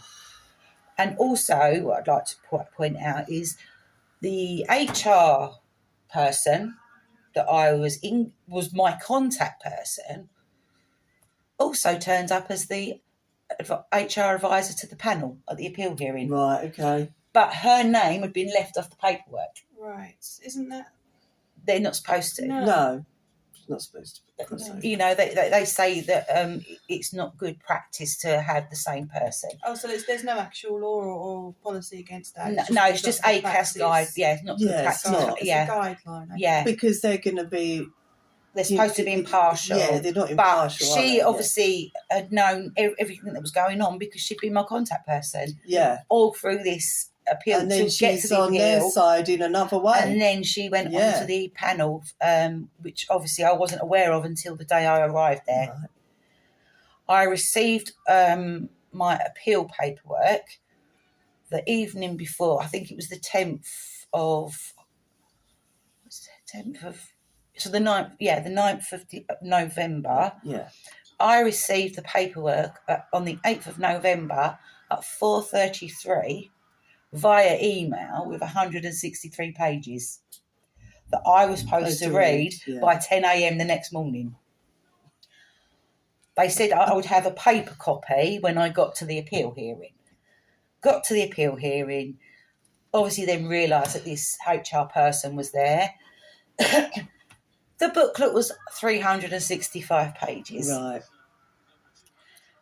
S3: And also, what I'd like to point out is the HR person that I was my contact person, also turned up as the HR advisor to the panel at the appeal hearing.
S1: Right, okay.
S3: But her name had been left off the paperwork.
S2: Right. Isn't that...
S3: They're not supposed to.
S1: No. Not supposed to.
S3: They say that it's not good practice to have the same person.
S2: Oh, so there's no actual law or policy against that?
S3: No, it's just ACAS guide. Yeah, it's not good practice.
S2: It's a guideline. Okay.
S3: Yeah.
S1: Because they're going to be...
S3: They're supposed to be impartial.
S1: Yeah, they're not impartial.
S3: But she obviously had known everything that was going on because she'd been my contact person.
S1: Yeah.
S3: All through this appeal.
S1: And then she's on their side in another way.
S3: And then she went on to the panel, which obviously I wasn't aware of until the day I arrived there. Right. I received my appeal paperwork the evening before. I think it was the 10th of... So the 9th of November.
S1: Yeah.
S3: I received the paperwork on the 8th of November at 4:33 via email with 163 pages that I was supposed to read by 10 a.m. the next morning. They said I would have a paper copy when I got to the appeal hearing. Got to the appeal hearing, obviously then realised that this HR person was there. The booklet was 365 pages.
S1: Right.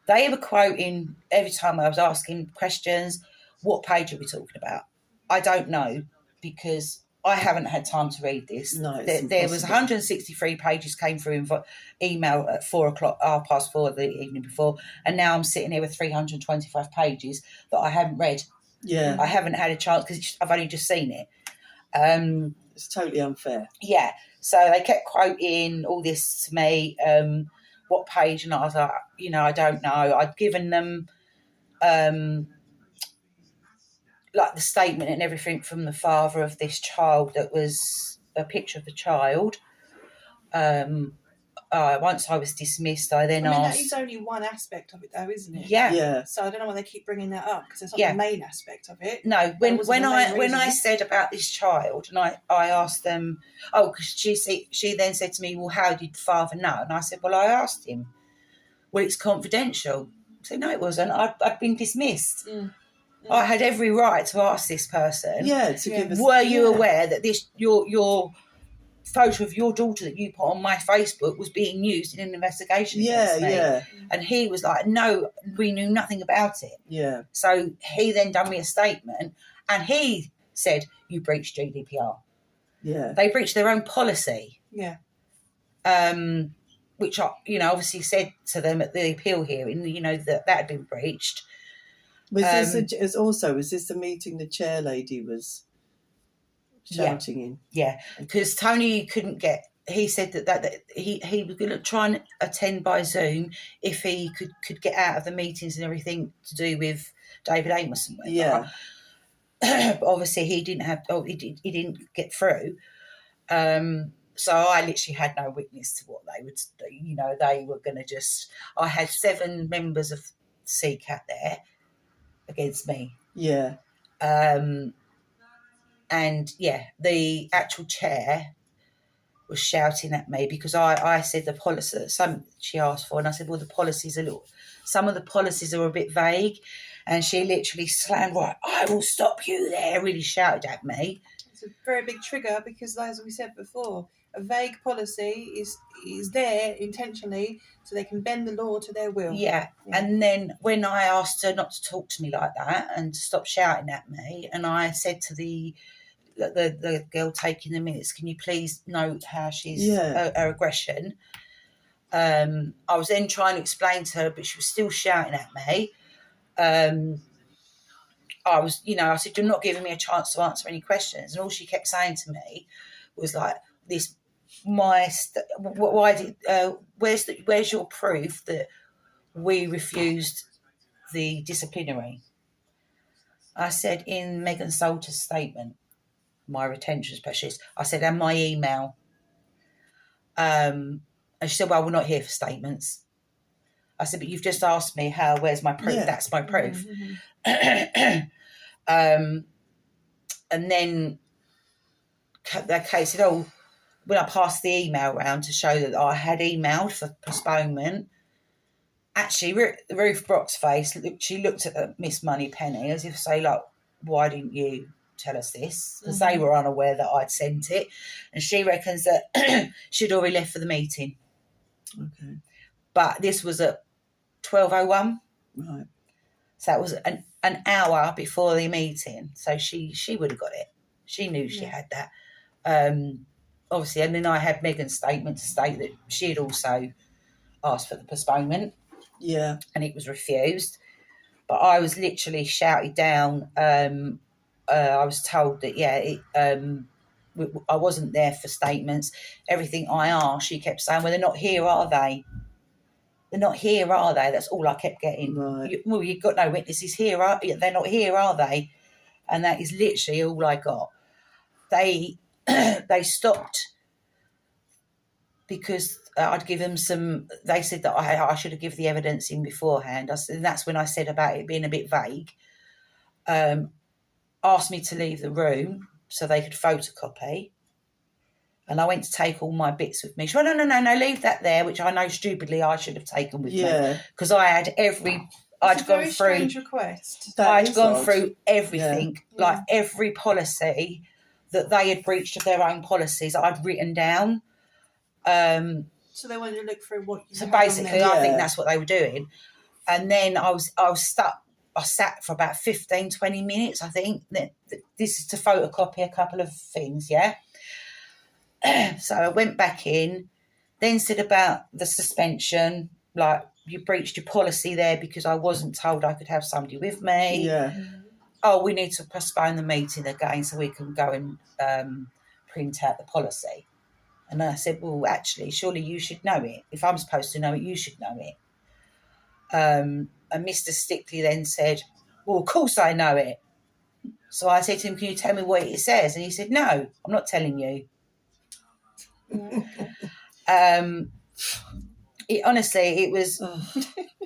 S3: They were quoting, every time I was asking questions, what page are we talking about? I don't know. because I haven't had time to read this.
S1: No, it's
S3: there was
S1: impossible.
S3: 163 pages came through in email at 4:04 the evening before, and now I'm sitting here with 325 pages that I haven't read.
S1: Yeah,
S3: I haven't had a chance because I've only just seen it.
S1: it's totally unfair.
S3: Yeah, so they kept quoting all this to me, what page, and I was like, I don't know. I'd given them like the statement and everything from the father of this child, that was a picture of the child. Once I was dismissed, I then asked...
S2: that is only one aspect of it, though, isn't it?
S1: Yeah.
S2: So I don't know why they keep bringing that up, because it's not the main aspect of it.
S3: No, when I said about this child, and I asked them, because she then said to me, well, how did the father know? And I said, well, I asked him. Well, it's confidential. I said, no, it wasn't. I'd been dismissed. I had every right to ask this person.
S1: Give us.
S3: Were you aware that this your photo of your daughter that you put on my Facebook was being used in an investigation against me? And he was like, no, we knew nothing about it.
S1: Yeah.
S3: So he then done me a statement, and he said, you breached GDPR.
S1: Yeah.
S3: They breached their own policy.
S2: Yeah.
S3: Which I, obviously said to them at the appeal hearing, that had been breached.
S1: Was this the meeting the chair lady was shouting in?
S3: Yeah, because Tony couldn't get... He said that he was going to try and attend by Zoom if he could get out of the meetings and everything to do with David Amos and whatnot.
S1: Yeah.
S3: But obviously he didn't have... he didn't get through. So I literally had no witness to what they would... they were going to just... I had 7 members of sECAT there against me.
S1: Yeah.
S3: And the actual chair was shouting at me because I said the policy, some she asked for, and I said, well, the policies some of the policies are a bit vague, and she literally slammed, right, I will stop you there, really shouted at me.
S2: It's a very big trigger because, as we said before, a vague policy is there intentionally so they can bend the law to their will.
S3: Yeah. And then when I asked her not to talk to me like that and to stop shouting at me, and I said to the girl taking the minutes, can you please note how she's her aggression? I was then trying to explain to her, but she was still shouting at me. I said, you're not giving me a chance to answer any questions. And all she kept saying to me was like, where's your proof that we refused the disciplinary? I said, in Megan Salter's statement, my retention specialist, I said, and my email. And she said, well, we're not here for statements. I said, but you've just asked me where's my proof? Yeah. That's my proof. Mm-hmm. And then that case said, when I passed the email round to show that I had emailed for postponement, actually, Ruth Brock's face, she looked at Miss Moneypenny as if to say, like, why didn't you tell us this? Because they were unaware that I'd sent it. And she reckons that she'd already left for the meeting.
S1: Okay.
S3: But this was at 12:01.
S1: Right.
S3: So it was an hour before the meeting. So she would have got it. She knew she had that. Obviously, and then I had Megan's statement to state that she had also asked for the postponement.
S1: Yeah.
S3: And it was refused. But I was literally shouted down. I was told that, I wasn't there for statements. Everything I asked, she kept saying, well, they're not here, are they? They're not here, are they? That's all I kept getting.
S1: Right.
S3: You've got no witnesses here, they're not here, are they? And that is literally all I got. They stopped because I'd give them some... They said that I should have given the evidence in beforehand. And that's when I said about it being a bit vague. Asked me to leave the room so they could photocopy. And I went to take all my bits with me. She went, no, leave that there, which I know stupidly I should have taken with me. Because I had I'd gone through...
S2: strange request.
S3: I'd gone through everything, like every policy that they had breached of their own policies I'd written down.
S2: So they wanted to look through what you
S3: So basically, I think that's what they were doing. And then I was stuck I sat for about 15, 20 minutes, I think. This is to photocopy a couple of things, yeah? So I went back in, then said about the suspension, like, you breached your policy there because I wasn't told I could have somebody with me.
S1: Yeah.
S3: Oh, we need to postpone the meeting again so we can go and print out the policy. And I said, well, actually, surely you should know it. If I'm supposed to know it, you should know it. And Mr. Stickley then said, well, of course I know it. So I said to him, can you tell me what it says? And he said, no, I'm not telling you. Honestly, it was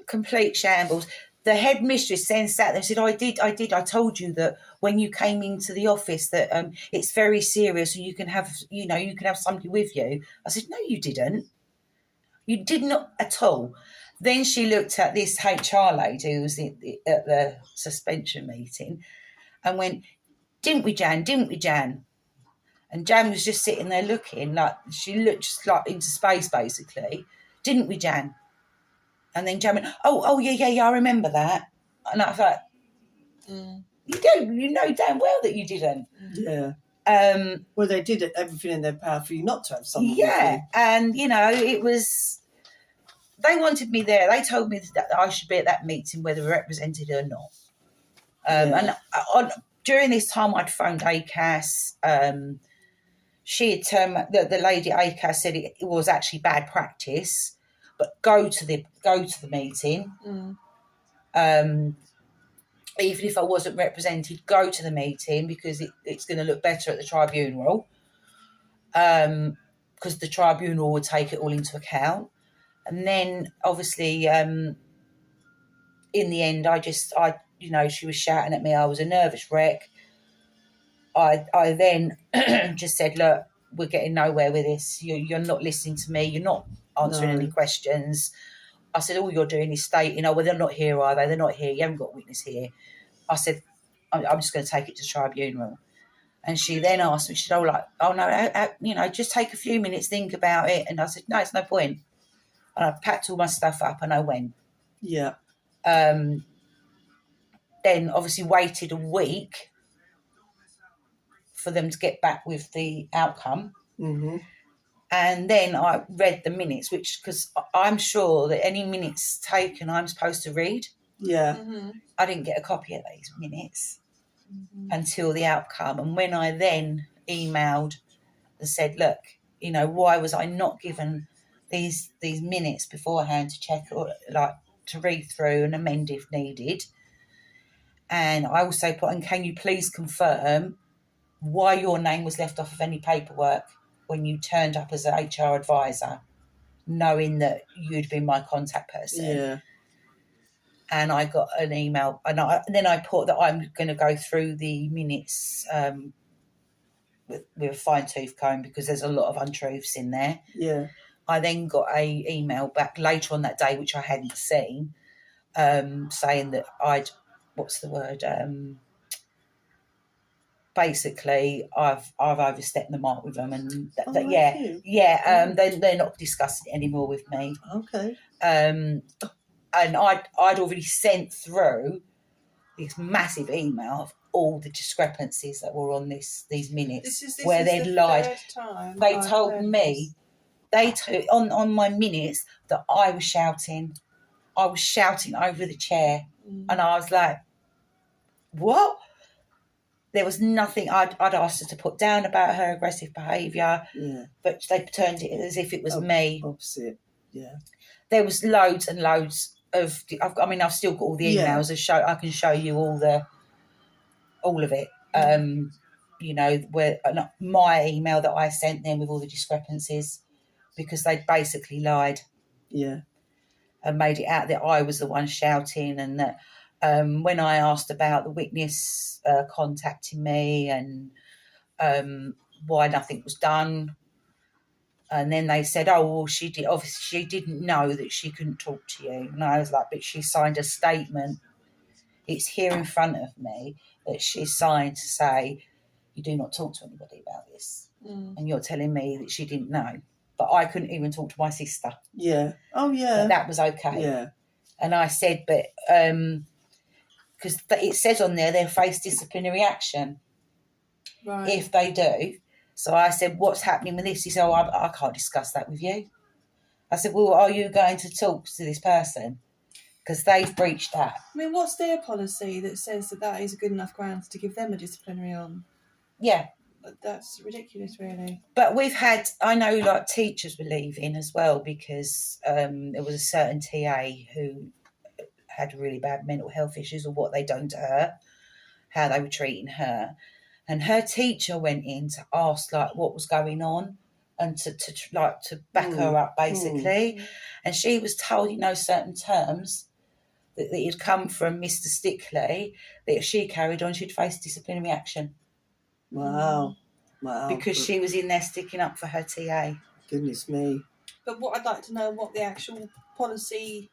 S3: complete shambles. The headmistress then sat there and said, I told you that when you came into the office that it's very serious and you can have somebody with you. I said, no, you didn't. You did not at all. Then she looked at this HR lady who was at the suspension meeting and went, didn't we, Jan? Didn't we, Jan? And Jan was just sitting there looking like, she looked just like into space, basically. Didn't we, Jan? And then Jan went, oh, yeah, I remember that. And I was like, you know damn well that you didn't.
S1: Yeah. Well, they did everything in their power for you not to have someone with you.
S3: And, it was, they wanted me there. They told me that I should be at that meeting whether represented or not. And during this time, I'd phoned ACAS. She had turned, the lady at ACAS said it was actually bad practice, but go to the meeting. Even if I wasn't represented, go to the meeting because it's going to look better at the tribunal. Because the tribunal would take it all into account. And then obviously, in the end, she was shouting at me. I was a nervous wreck. I then just said, look, we're getting nowhere with this. You're not listening to me. You're not answering any questions. I said, all you're doing is stating, well, they're not here, are they? They're not here. You haven't got a witness here. I said, I'm just going to take it to the tribunal. And she then asked me, she said, no, just take a few minutes, think about it. And I said, no, it's no point. And I packed all my stuff up and I went.
S1: Yeah.
S3: Then obviously waited a week for them to get back with the outcome.
S1: Mm-hmm.
S3: And then I read the minutes, because I'm sure that any minutes taken I'm supposed to read.
S1: Yeah.
S2: Mm-hmm.
S3: I didn't get a copy of these minutes until the outcome. And when I then emailed and said, look, why was I not given these minutes beforehand to check or to read through and amend if needed? And I also put, and can you please confirm why your name was left off of any paperwork when you turned up as an HR advisor, knowing that you'd been my contact person?
S1: Yeah.
S3: And I got an email, and then I put that I'm going to go through the minutes with a fine-tooth comb because there's a lot of untruths in there.
S1: Yeah.
S3: I then got a email back later on that day, which I hadn't seen, saying that basically I've overstepped the mark with them, and they're not discussing it anymore with me.
S1: Okay.
S3: And I'd already sent through this massive email of all the discrepancies that were on these minutes where they'd lied. They told me on my minutes that I was shouting over the chair, and I was like, what? There was nothing I'd asked her to put down about her aggressive behaviour, but they turned it as if it was me.
S1: Opposite, yeah.
S3: There was loads and loads of. I've still got all the emails. I can show you all of it. Where my email that I sent them with all the discrepancies, because they basically lied.
S1: Yeah. And
S3: made it out that I was the one shouting, and that when I asked about the witness contacting me and why nothing was done, and then they said, oh, well, she didn't know that she couldn't talk to you. And I was like, but she signed a statement. It's here in front of me that she signed to say, you do not talk to anybody about this. And you're telling me that she didn't know. But I couldn't even talk to my sister.
S1: Yeah. Oh, yeah.
S3: But that was okay.
S1: Yeah.
S3: And I said, but because it says on there they'll face disciplinary action if they do. So I said, what's happening with this? He said, I can't discuss that with you. I said, well, are you going to talk to this person? Because they've breached that.
S2: I mean, what's their policy that says that is a good enough grounds to give them a disciplinary on?
S3: Yeah.
S2: That's ridiculous, really.
S3: But we've had, I know, like, teachers were leaving as well because there was a certain TA who had really bad mental health issues, or what they'd done to her, how they were treating her. And her teacher went in to ask, like, what was going on and to back her up, basically. And she was told, certain terms that it had come from Mr. Stickley, that if she carried on, she'd face disciplinary action.
S1: Wow.
S3: Because she was in there sticking up for her TA.
S1: Goodness me.
S2: But what I'd like to know what the actual policy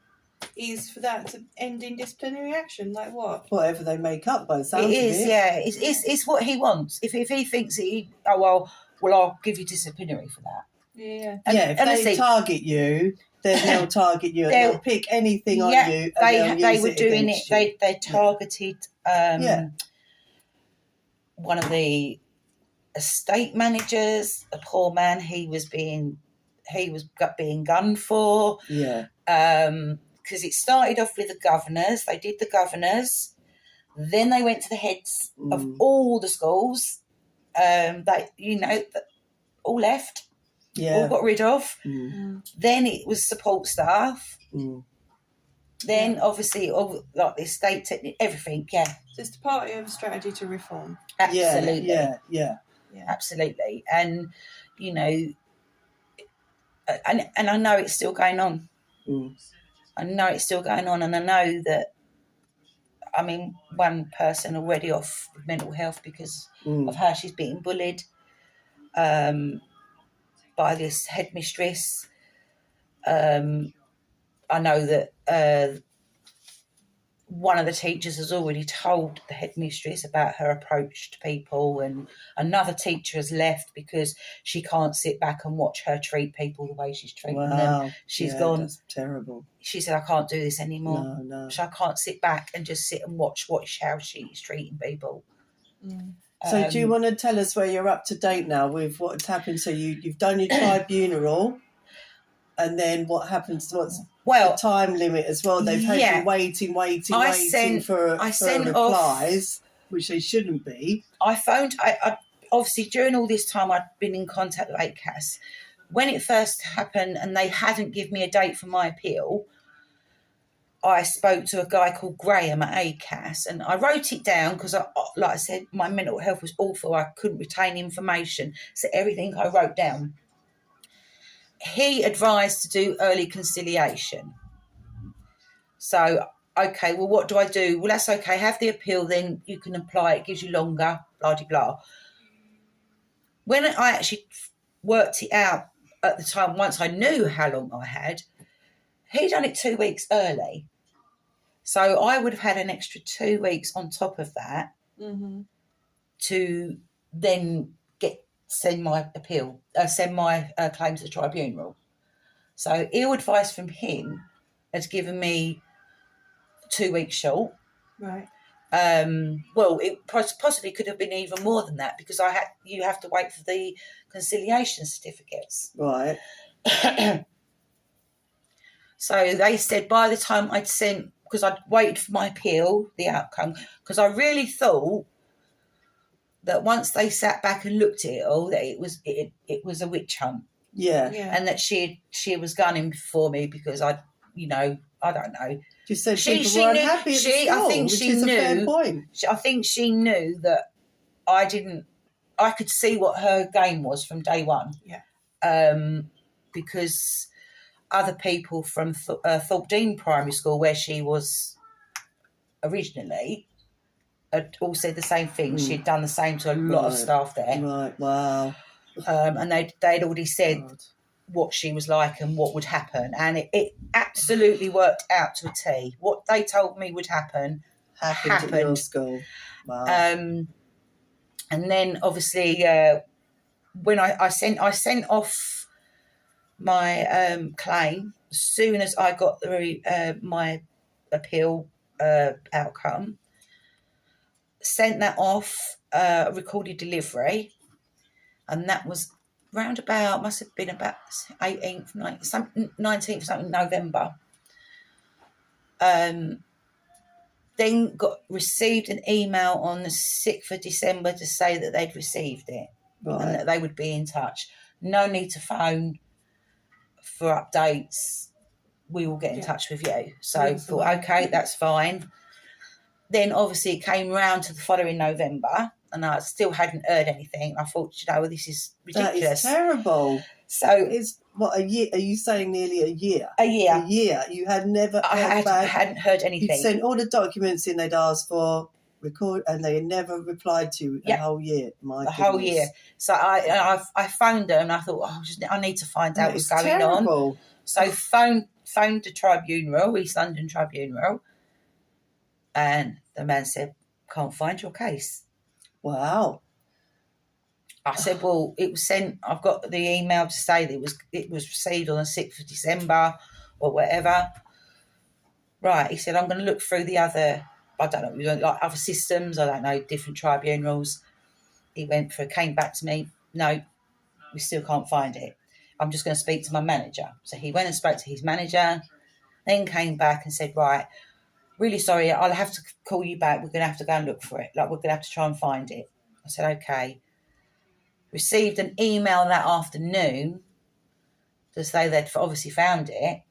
S2: is for that to end in disciplinary action. Like what?
S1: Whatever they make up by the sounds of it.
S3: It is, yeah. It's what he wants. If he thinks well, I'll give you disciplinary for that.
S2: Yeah.
S1: If they target you, then they'll target you and they'll pick anything on you. And
S3: they were doing it. They targeted one of the estate managers, a poor man. He was being gunned for.
S1: Yeah.
S3: Because it started off with the governors. They did the governors. Then they went to the heads of all the schools. All left.
S1: Yeah.
S3: All got rid of. Then it was support staff. Then obviously all like the estate technique, everything. Yeah.
S2: So it's part of a strategy to reform.
S3: Absolutely.
S1: Yeah.
S3: Absolutely. And and I know it's still going on. I know it's still going on, and I know that. I mean, one person already off with mental health because of how she's being bullied by this headmistress. I know that one of the teachers has already told the headmistress about her approach to people, and another teacher has left because she can't sit back and watch her treat people the way she's treating them. She's gone.
S1: That's terrible.
S3: She said, I can't do this anymore.
S1: No.
S3: So I can't sit back and just sit and watch how she's treating people.
S1: So do you want to tell us where you're up to date now with what's happened? So you've done your tribunal, and then what happens? What's the time limit as well? They've had you waiting for replies, which they shouldn't be.
S3: I phoned. I obviously during all this time I'd been in contact with ACAS. When it first happened and they hadn't given me a date for my appeal, I spoke to a guy called Graham at ACAS, and I wrote it down because, like I said, my mental health was awful. I couldn't retain information, so everything I wrote down. He advised to do early conciliation. So, okay, well, what do I do? Well, that's okay. Have the appeal, then you can apply. It gives you longer, blah, blah, blah. When I actually worked it out at the time, once I knew how long I had, he'd done it 2 weeks early. So I would have had an extra 2 weeks on top of that to then send my appeal, send my claim to the tribunal. So ill advice from him has given me 2 weeks short.
S2: Right.
S3: Well, it possibly could have been even more than that because you have to wait for the conciliation certificates.
S1: Right.
S3: So they said by the time I'd sent, because I'd waited for my appeal, the outcome, because I really thought that once they sat back and looked at it all, that it was a witch hunt.
S1: Yeah.
S3: And that she was gunning for me because I don't know.
S1: She said people were unhappy at the school, which is a fair point.
S3: I think she knew that I could see what her game was from day one.
S2: Yeah.
S3: Because other people from Thorpe Dean Primary School, where she was originally, had all said the same thing. She'd done the same to a lot of staff there.
S1: Right, wow.
S3: And they'd already said what she was like and what would happen. And it absolutely worked out to a T. What they told me would happen happened.
S1: At your school. Wow.
S3: And then obviously when I sent off my claim, as soon as I got my appeal outcome, sent that off, recorded delivery, and that was round about, must have been about 18th, 19th, something November. Then received an email on the 6th of December to say that they'd received it and that they would be in touch. No need to phone for updates. We will get in touch with you. So I thought, okay, that's fine. Then obviously it came round to the following November and I still hadn't heard anything. I thought, this is ridiculous.
S1: That is terrible.
S3: So
S1: it's what, a year? Are you saying nearly a year?
S3: A year.
S1: A year. You had never heard back.
S3: Hadn't heard anything.
S1: You'd sent all the documents in they'd asked for, and they never replied to you the whole year. My goodness.
S3: Whole year. So I phoned them and I thought, I need to find out what's going on. So phoned the tribunal, East London Tribunal, and the man said, can't find your case.
S1: Wow.
S3: I said, well, it was sent, I've got the email to say that it was received on the 6th of December or whatever. Right, he said, I'm going to look through the other, I don't know, like other systems, I don't know, different tribunals. He came back to me, no, we still can't find it. I'm just going to speak to my manager. So he went and spoke to his manager, then came back and said, right, really sorry, I'll have to call you back. We're going to have to go and look for it. Like, we're going to have to try and find it. I said, okay. Received an email that afternoon to say they'd obviously found it,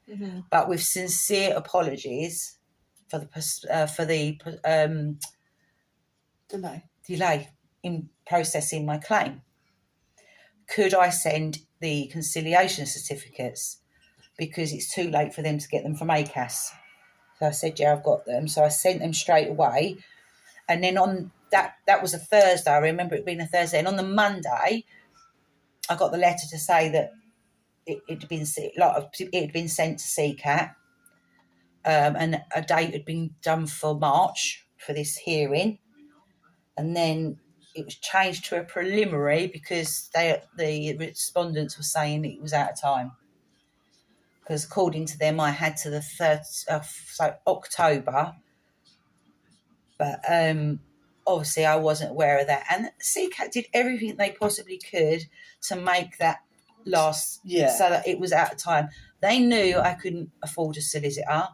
S3: but with sincere apologies for the delay in processing my claim. Could I send the conciliation certificates because it's too late for them to get them from ACAS? So I said, yeah, I've got them. So I sent them straight away. And then on that was a Thursday. I remember it being a Thursday. And on the Monday, I got the letter to say that it had been sent to sECAT, and a date had been done for March for this hearing. And then it was changed to a preliminary because the respondents were saying it was out of time. Because according to them, I had to the 3rd, October. But obviously I wasn't aware of that. And sECAT did everything they possibly could to make that last, so that it was out of time. They knew I couldn't afford a solicitor.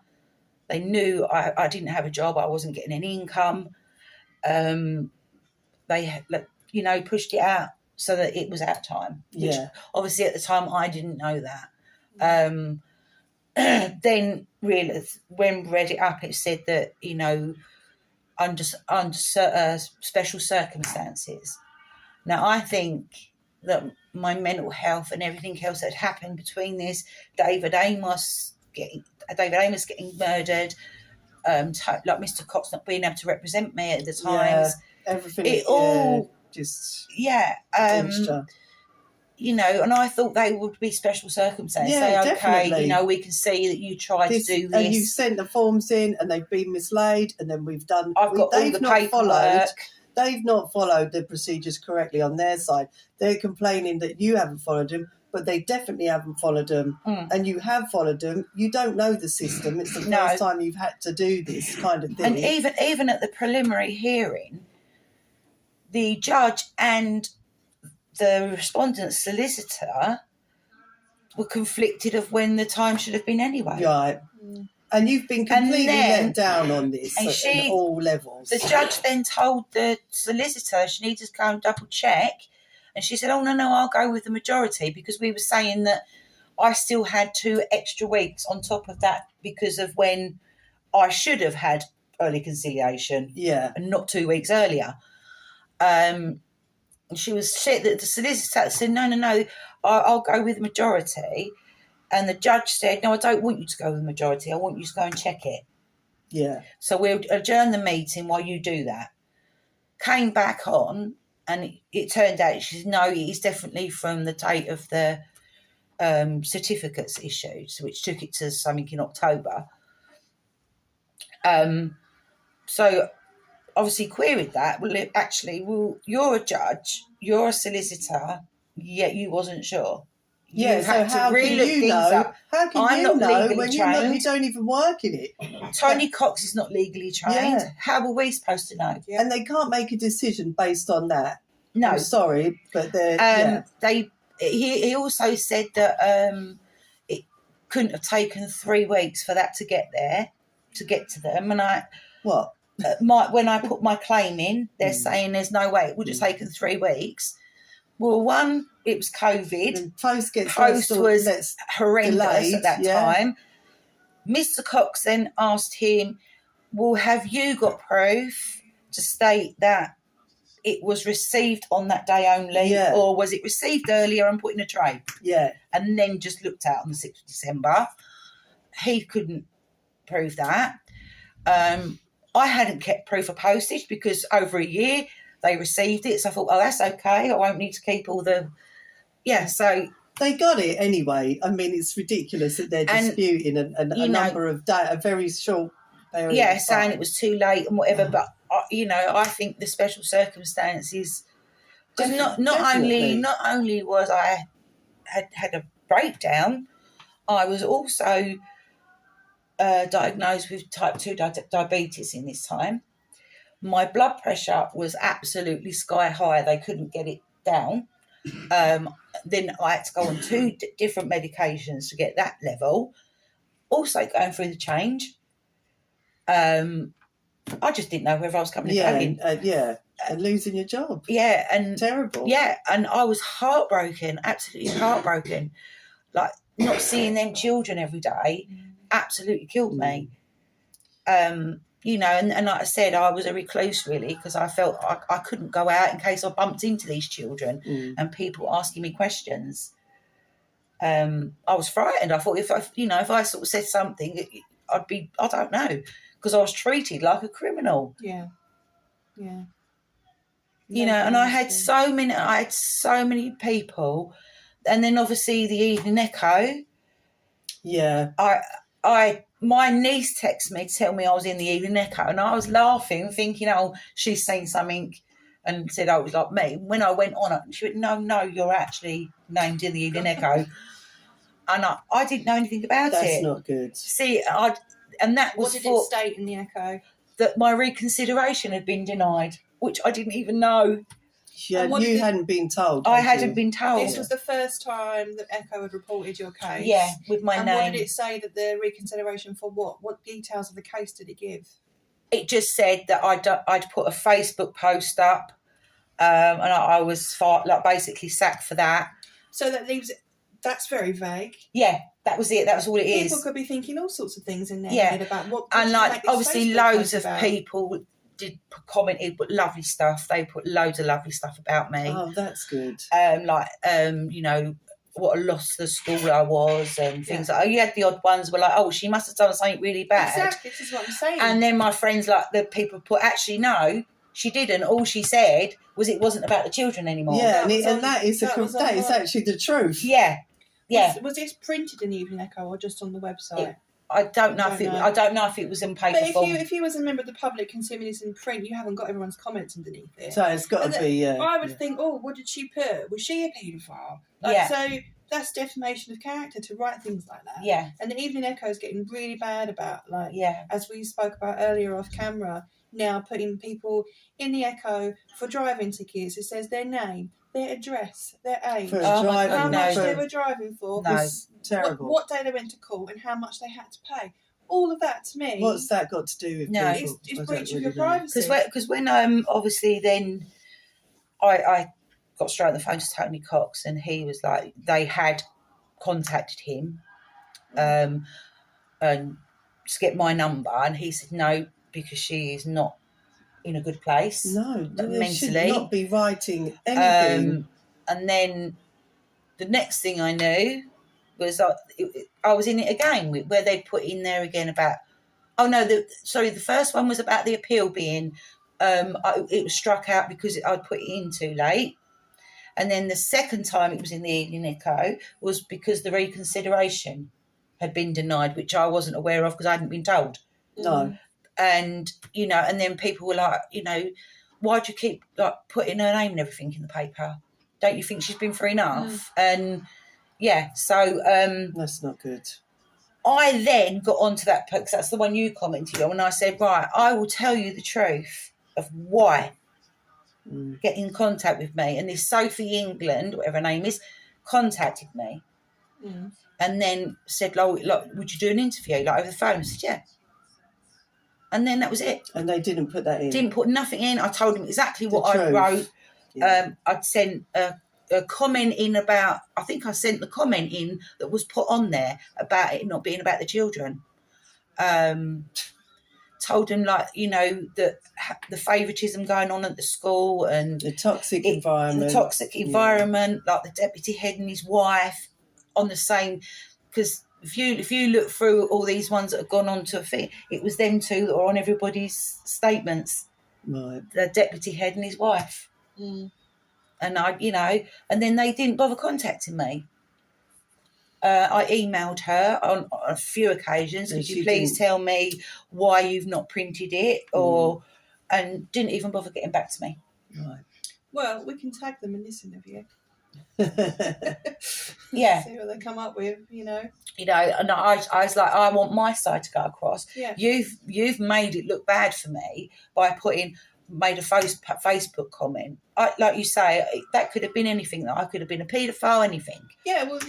S3: They knew I didn't have a job. I wasn't getting any income. They, pushed it out so that it was out of time. Which obviously at the time I didn't know that. Then realised, when read it up, it said that, under special circumstances. Now, I think that my mental health and everything else that happened between this, David Amos getting murdered, like Mr. Cox not being able to represent me at the times,
S1: everything.
S3: It all
S1: just
S3: and I thought they would be special circumstances.
S1: Yeah,
S3: say, okay,
S1: definitely.
S3: We can see that you tried to do this.
S1: And you sent the forms in and they've been mislaid, and then we've done...
S3: I've got all the paperwork.
S1: They've not followed the procedures correctly on their side. They're complaining that you haven't followed them, but they definitely haven't followed them. And you have followed them. You don't know the system. It's the first time you've had to do this kind of thing.
S3: And even at the preliminary hearing, the judge and the respondent's solicitor were conflicted of when the time should have been anyway.
S1: Right. And you've been completely let down on this at all levels.
S3: The judge then told the solicitor she needed to go and double check. And she said, oh, no, I'll go with the majority, because we were saying that I still had 2 extra weeks on top of that because of when I should have had early conciliation.
S1: Yeah.
S3: And not 2 weeks earlier. The solicitor said, no, I'll go with the majority. And the judge said, no, I don't want you to go with the majority. I want you to go and check it.
S1: Yeah.
S3: So we'll adjourn the meeting while you do that. Came back on, and it turned out, she said, no, it's definitely from the date of the certificates issued, which took it to something in October. So obviously queried that. Well, you're a judge, you're a solicitor, yet you wasn't sure.
S1: Yeah, so
S3: had
S1: how
S3: to
S1: can
S3: relook
S1: you
S3: things
S1: know?
S3: up.
S1: How can
S3: I'm
S1: you
S3: not
S1: know
S3: legally
S1: when you
S3: trained.
S1: don't even work in it?
S3: Tony Cox is not legally trained.
S1: Yeah.
S3: How are we supposed to know?
S2: Yeah.
S1: And they can't make a decision based on that.
S3: No.
S1: I'm sorry, but they're
S3: He also said that it couldn't have taken 3 weeks for that to get there, to get to them. And
S1: what?
S3: when I put my claim in, they're saying there's no way it would have taken 3 weeks. Well, one, it was COVID.
S1: The post gets
S3: was horrendous
S1: delayed,
S3: at that time. Mr. Cox then asked him, well, have you got proof to state that it was received on that day only, or was it received earlier and put in a tray?
S1: Yeah.
S3: And then just looked out on the 6th of December. He couldn't prove that. I hadn't kept proof of postage because over a year they received it. So I thought, oh, that's okay. I won't need to keep all the... Yeah, so...
S1: They got it anyway. I mean, it's ridiculous that they're disputing a number of days, a very short period of time.
S3: Saying it was too late and whatever, but, I think the special circumstances... Because not only was I had a breakdown, I was also diagnosed with type 2 diabetes in this time. My blood pressure was absolutely sky high. They couldn't get it down. Then I had to go on 2 different medications to get that level. Also going through the change. I just didn't know whether I was coming and going.
S1: And losing your job.
S3: Yeah, and
S1: terrible.
S3: Yeah, and I was heartbroken, absolutely heartbroken. Like not seeing them children every day absolutely killed me. And like I said, I was a recluse really because I felt I couldn't go out in case I bumped into these children and people asking me questions. I was frightened. I thought if I sort of said something, I don't know, because I was treated like a criminal.
S2: Yeah.
S3: And I had so many people, and then obviously the Evening Echo.
S1: Yeah.
S3: My niece texted me to tell me I was in the Evening Echo, and I was laughing, thinking, oh, she's seen something, and said, oh, it was like me. When I went on it, she went, no, you're actually named in the Evening Echo. And I didn't know anything about it.
S1: That's not good.
S3: See, and that was
S2: what did it state in the Echo?
S3: That my reconsideration had been denied, which I didn't even know.
S1: You hadn't been told.
S3: I hadn't been told.
S2: This was the first time that Echo had reported your case.
S3: Yeah, with my name.
S2: And what did it say that the reconsideration for what? What details of the case did it give?
S3: It just said that I'd put a Facebook post up, and I was basically sacked for that.
S2: So that leaves it. That's very vague.
S3: Yeah, that was it. That was all it is.
S2: People could be thinking all sorts of things in their head about what.
S3: And obviously, loads of people commented, but lovely stuff. They put loads of lovely stuff about me.
S1: Oh, that's good.
S3: What a loss to the school I was, and things like. You had the odd ones were like, oh, she must have done something really bad.
S2: Exactly, this is what I'm saying.
S3: And then my friends, the people put, actually no, she didn't. All she said was it wasn't about the children anymore.
S1: Yeah, that is actually the truth.
S3: Yeah. Yeah.
S2: Was this printed in the Evening Echo or just on the website?
S3: I don't know if it was in paper form.
S2: But if you was a member of the public consuming this in print, you haven't got everyone's comments underneath it.
S1: So it's got to be.
S2: I would think, oh, what did she put? Was she a paedophile? So that's defamation of character to write things like that.
S3: Yeah.
S2: And the Evening Echo is getting really bad about, as we spoke about earlier off camera, now putting people in the Echo for driving tickets. It says their name, their address, their age, how much they were driving for.
S1: No, terrible.
S2: What day they went to court and how much they had to pay. All of that to me.
S1: What's that got to do with people?
S2: It's breaching your privacy.
S3: Because when obviously then I got straight on the phone to Tony Cox, and he was like, they had contacted him and to get my number, and he said no, because she is not in a good place.
S1: No,
S3: mentally.
S1: Should not be writing anything.
S3: And then the next thing I knew was I was in it again, where they put in there again about. Oh no! The first one was about the appeal being. It was struck out because I'd put it in too late, and then the second time it was in the Evening Echo was because the reconsideration had been denied, which I wasn't aware of because I hadn't been told.
S1: No.
S3: And and then people were like, why do you keep putting her name and everything in the paper? Don't you think she's been through enough? And Yeah, so
S1: That's not good.
S3: I then got onto that because that's the one you commented on, and I said, right, I will tell you the truth of why. Get in contact with me. And this Sophie England, whatever her name is, contacted me and then said, like, would you do an interview like over the phone? I said, yeah. And then that was it.
S1: And they didn't put that in?
S3: Didn't put nothing in. I told them exactly what I wrote.
S1: Yeah.
S3: I'd sent a comment in about, I think I sent the comment in that was put on there about it not being about the children. Told them, like, you know, that the favouritism going on at the school and
S1: the toxic environment.
S3: Like the deputy head and his wife on the same, because if you look through all these ones that have gone on to a thing, it was them two that were on everybody's statements.
S1: Right.
S3: The deputy head and his wife. And I, you know, and then they didn't bother contacting me. I emailed her on a few occasions, could you please tell me why you've not printed it, and didn't even bother getting back to me.
S1: Right.
S2: Well, we can tag them in this interview.
S3: Yeah.
S2: See what they come up with, you know.
S3: You know, and I was like, I want my side to go across.
S2: Yeah.
S3: You've made it look bad for me by made a Facebook comment. Like you say, that could have been anything. That I could have been a paedophile, anything.
S2: Yeah, well,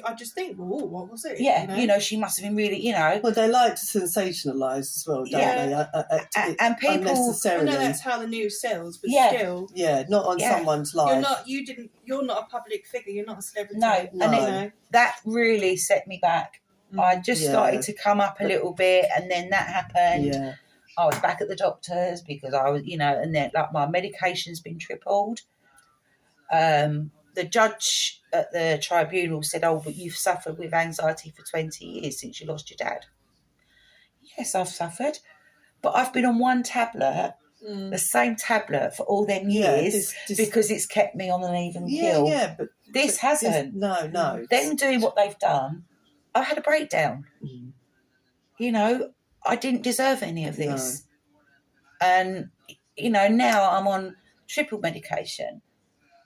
S2: I just think, well, what was it?
S3: Yeah, you know, she must have been really, you know.
S1: Well, they like to sensationalise as well, don't they?
S3: And people
S1: unnecessarily.
S2: I know that's how the news sells, but still,
S1: not on someone's life.
S2: You're not a public figure. You're not a celebrity.
S3: No. And that really set me back. I just started to come up a little bit, and then that happened.
S1: Yeah.
S3: I was back at the doctor's because I was, you know, and then like my medication's been tripled. The judge at the tribunal said, oh, but you've suffered with anxiety for 20 years since you lost your dad. Yes, I've suffered, but I've been on one tablet, the same tablet for all them years because it's kept me on an even keel. Yeah, but this hasn't.
S1: No.
S3: Them doing what they've done, I had a breakdown. You know, I didn't deserve any of this. No. And, you know, now I'm on triple medication.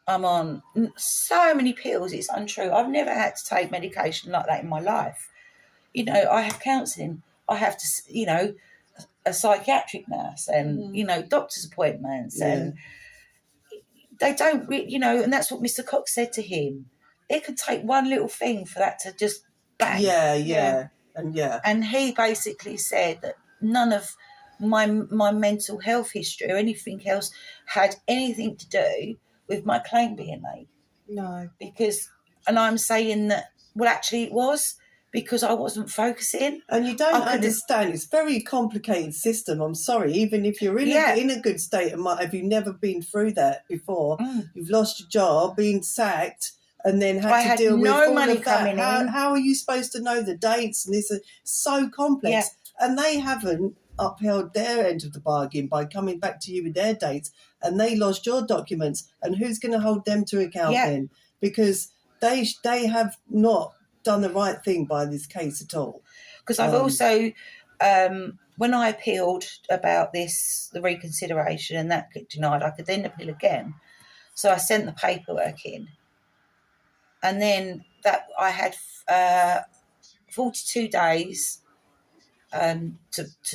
S3: I'm on so many pills, it's untrue. I've never had to take medication like that in my life. You know, I have counselling. I have to, you know, a psychiatric nurse and, you know, doctor's appointments. And they don't, you know, and that's what Mr. Cox said to him. It could take one little thing for that to just bang.
S1: Yeah. And
S3: he basically said that none of my mental health history or anything else had anything to do with my claim being made.
S2: No.
S3: And I'm saying that, well, actually it was, because I wasn't focusing.
S1: And you don't understand. It's a very complicated system. I'm sorry. Even if you're in a good state of mind, have you never been through that before? You've lost your job, been sacked, and then had to deal with all
S3: money
S1: of that.
S3: Coming in.
S1: How are you supposed to know the dates? And this is so complex. Yeah. And they haven't upheld their end of the bargain by coming back to you with their dates, and they lost your documents. And who's going to hold them to account then? Because they have not done the right thing by this case at all.
S3: Because I've also, when I appealed about this, the reconsideration, and that got denied, I could then appeal again. So I sent the paperwork in. And then that I had 42 days to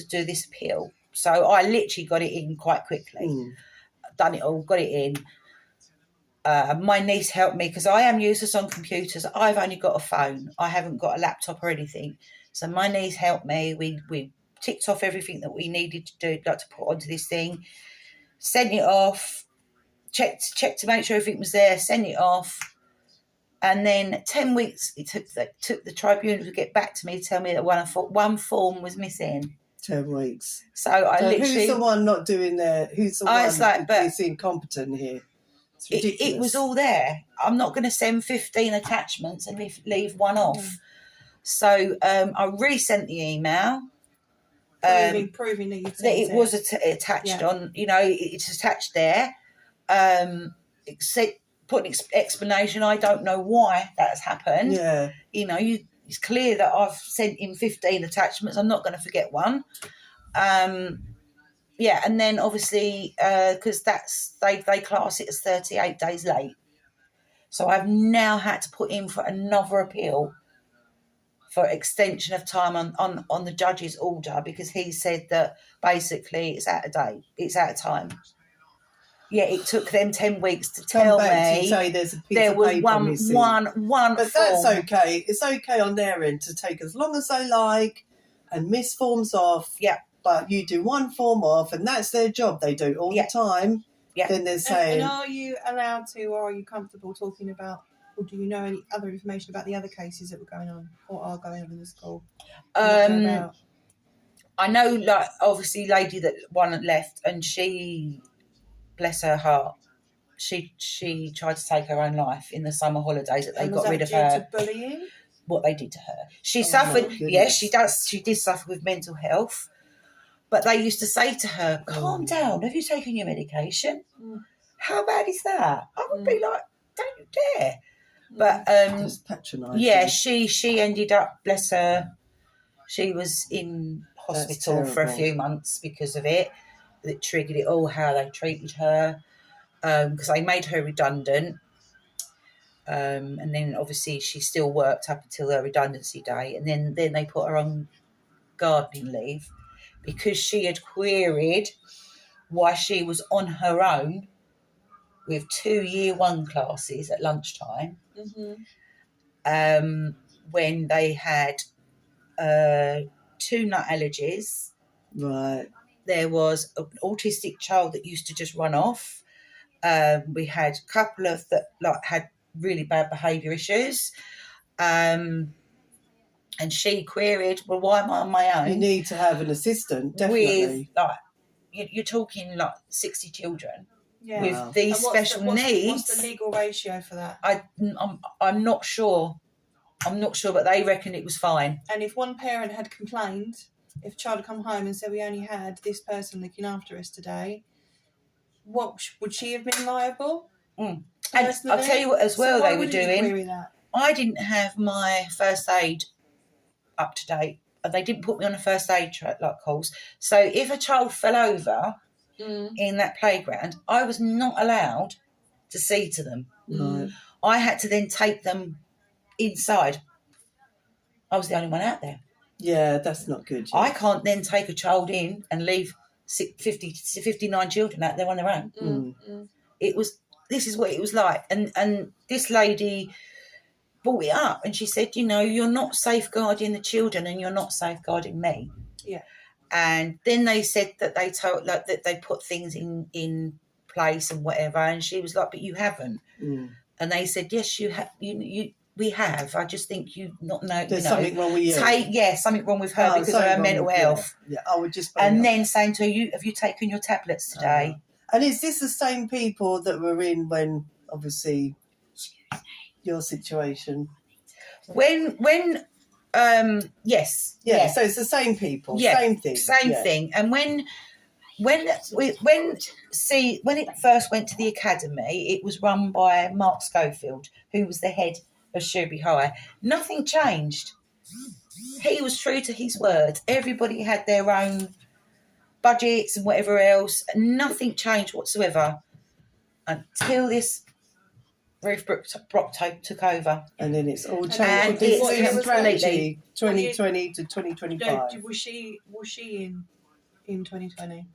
S3: do this appeal. So I literally got it in quite quickly. Done it all, got it in. My niece helped me because I am useless on computers. I've only got a phone. I haven't got a laptop or anything. So my niece helped me. We ticked off everything that we needed to do, like to put onto this thing. Sent it off. Checked to make sure everything was there. Sent it off. And then 10 weeks it took the tribunal to get back to me to tell me that one form was missing.
S1: 10 weeks.
S3: So literally...
S1: Who's the one not doing their... Who's the one who's incompetent here? It's ridiculous.
S3: It was all there. I'm not going to send 15 attachments and leave one off. So I resent the email.
S2: Proving that
S3: it was attached on, you know, it's attached there. Put an explanation. I don't know why that's happened.
S1: Yeah.
S3: You know, it's clear that I've sent in 15 attachments. I'm not going to forget one. And then obviously, because they class it as 38 days late. So I've now had to put in for another appeal for extension of time on the judge's order, because he said that basically it's out of date, it's out of time. Yeah, it took them 10 weeks to tell me
S1: say there's a piece
S3: there
S1: of
S3: was
S1: paper missing.
S3: one
S1: But
S3: form.
S1: that's okay. It's okay on their end to take as long as they like and miss forms off.
S3: Yeah.
S1: But you do one form off, and that's their job. They do it all the time.
S3: Yeah.
S1: Then they're saying...
S2: And are you allowed to, or are you comfortable talking about, or do you know any other information about the other cases that were going on or are going on in the school?
S3: I know, like, obviously, lady that one left, and she, bless her heart, she tried to take her own life in the summer holidays that they got rid of her.
S2: Due to bullying?
S3: What they did to her. She suffered, yes, she did suffer with mental health, but they used to say to her, calm down, have you taken your medication? How bad is that? I would be like, don't you dare. But
S1: That's patronising.
S3: yeah, she ended up, bless her, she was in hospital for a few months because of it. It triggered it all, how they treated her, because they made her redundant. And then obviously she still worked up until her redundancy day, and then they put her on gardening leave because she had queried why she was on her own with 2 year 1 classes at lunchtime, when they had 2 nut allergies.
S1: Right.
S3: There was an autistic child that used to just run off. We had a couple of that had really bad behaviour issues. And she queried, well, why am I on my own?
S1: You need to have an assistant, definitely.
S3: With, you're talking 60 children with these special
S2: What's
S3: needs.
S2: the legal ratio for that?
S3: I'm not sure. But they reckon it was fine.
S2: And if one parent had complained, if a child had come home and said we only had this person looking after us today, what would she have been liable?
S3: And I'll tell you what as well, they were doing. I didn't have my first aid up to date. They didn't put me on a first aid course. So if a child fell over in that playground, I was not allowed to see to them.
S1: Right.
S3: I had to then take them inside. I was the only one out there.
S1: Yeah, that's not good. Yeah.
S3: I can't then take a child in and leave 59 children out there on their own. This is what it was like. And this lady brought it up, and she said, you're not safeguarding the children and you're not safeguarding me.
S2: Yeah. And
S3: then they said that they told that they put things in place and whatever, and she was like, but you haven't. And they said, yes, you have. We have. I just think you not know.
S1: There's something wrong with you.
S3: Something wrong with her because of her mental health.
S1: Yeah, I would just.
S3: And then saying to her, have you taken your tablets today?
S1: And is this the same people that were in when, obviously, your situation?
S3: Yes.
S1: Yeah, so it's the same people, same thing.
S3: Same thing. And when it first went to the academy, it was run by Mark Schofield, who was the head of Shrewsbury High. Nothing changed. He was true to his word. Everybody had their own budgets and whatever else. Nothing changed whatsoever until this Ruth Brock took over.
S1: And then it's all changed.
S3: And
S1: it's strategy 2020 to 2025.
S2: Was she in 2020?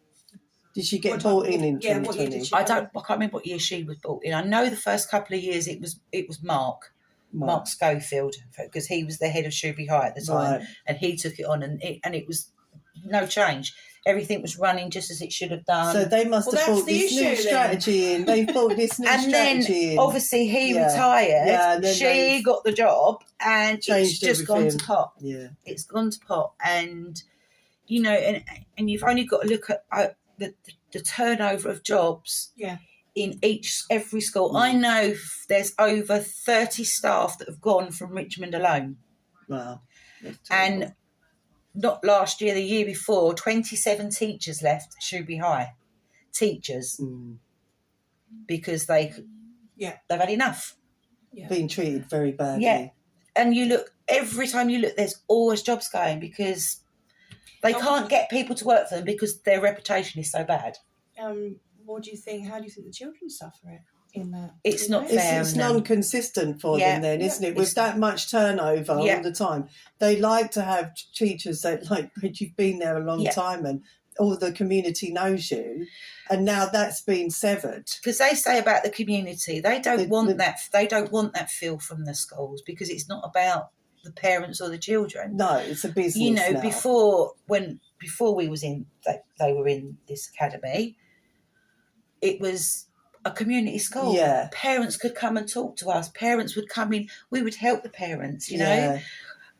S1: Did she get brought in 2020?
S2: What year did she
S3: I can't remember what year she was brought in. I know the first couple of years it was Mark Schofield, because he was the head of Shrewsbury High at the time, and he took it on, and it was no change. Everything was running just as it should have done.
S1: So they must have brought this new strategy in. They brought this new strategy in.
S3: And then, obviously, he retired. Yeah, and then she got the job, and it's just gone to pot. Yeah, it's gone to pot, and and you've only got to look at the turnover of jobs. Yeah. In every school. I know there's over 30 staff that have gone from Richmond alone. Wow. And not last year, the year before, 27 teachers left Shrewsbury High. Teachers. Because they've had enough.
S1: Yeah. Being treated very badly.
S3: Yeah. And every time you look, there's always jobs going, because they can't get people to work for them because their reputation is so bad.
S2: What do you think? How do you think the children suffer it? in that.
S3: It's not
S1: It's,
S3: fair.
S1: it's
S3: on them.
S1: non-consistent for
S3: Yeah.
S1: them then, isn't it? With
S3: It's-
S1: that much turnover
S3: Yeah.
S1: all the time. They like to have teachers that you've been there a long
S3: Yeah.
S1: time and all the community knows you, and now that's been severed.
S3: Because they say about the community, they don't
S1: The-
S3: want
S1: the-
S3: that. They don't want that feel from the schools, because it's not about the parents or the children.
S1: No, it's a business.
S3: You know,
S1: now.
S3: before we was in, they were in this academy, it was a community school.
S1: Yeah.
S3: Parents could come and talk to us. Parents would come in. We would help the parents, you know.
S1: Yeah.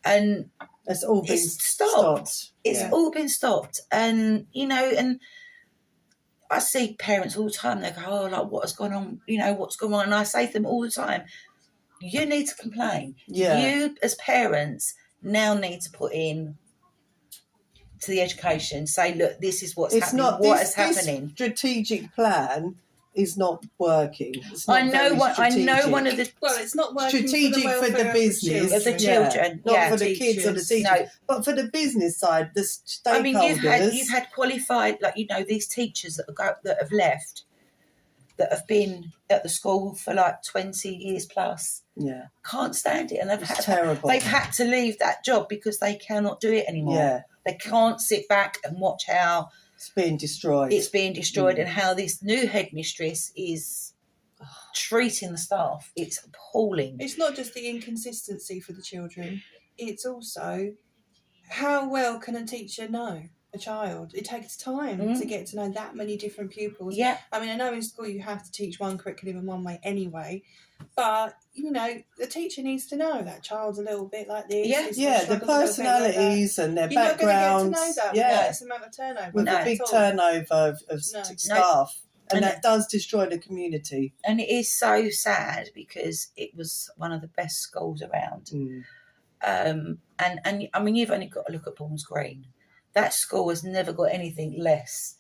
S3: And
S1: It's all been
S3: it's stopped. It's
S1: Yeah.
S3: all been stopped. And, you know, and I see parents all the time. They go, oh, like, what has gone on? You know, what's going on? And I say to them all the time, you need to complain.
S1: Yeah.
S3: You, as parents, now need to put in to the education, say, look, this is what's happening. What is happening?
S1: This strategic plan is not working. It's not
S3: I know one of the
S2: Well, it's not working
S1: strategic
S2: for the,
S1: business
S3: of the children.
S1: not
S3: Yeah.
S1: for the kids or the
S2: Teachers.
S1: teachers,
S3: No.
S1: but for the business side, the stakeholders.
S3: I mean, you've had qualified, like, you know, these teachers that have left, that have been at the school for like 20 years plus,
S1: Yeah,
S3: can't stand it, and
S1: it's terrible.
S3: they've had to leave that job because they cannot do it anymore.
S1: Yeah,
S3: They can't sit back and watch how
S1: it's being destroyed.
S3: it's being destroyed and how this new headmistress is treating the staff. It's appalling.
S2: It's not just the inconsistency for the children, it's also how well can a teacher know a child? It takes time to get to know that many different pupils.
S3: Yeah.
S2: I mean, I know in school you have to teach one curriculum in one way anyway, but, you know, the teacher needs to know that child's a little bit like this.
S3: Yeah.
S2: this
S1: Yeah,
S2: one
S1: the
S2: struggles a little bit like that.
S1: personalities and their
S2: You're not going to
S1: backgrounds.
S2: get to know that
S1: Yeah,
S2: without this amount of turnover.
S1: with
S2: not
S1: a big
S2: at all.
S1: turnover of
S2: No.
S1: staff, and
S3: And
S1: that does destroy the community.
S3: And it is so sad because it was one of the best schools around.
S1: Mm.
S3: And I mean, you've only got to look at Paul's Green. That school has never got anything less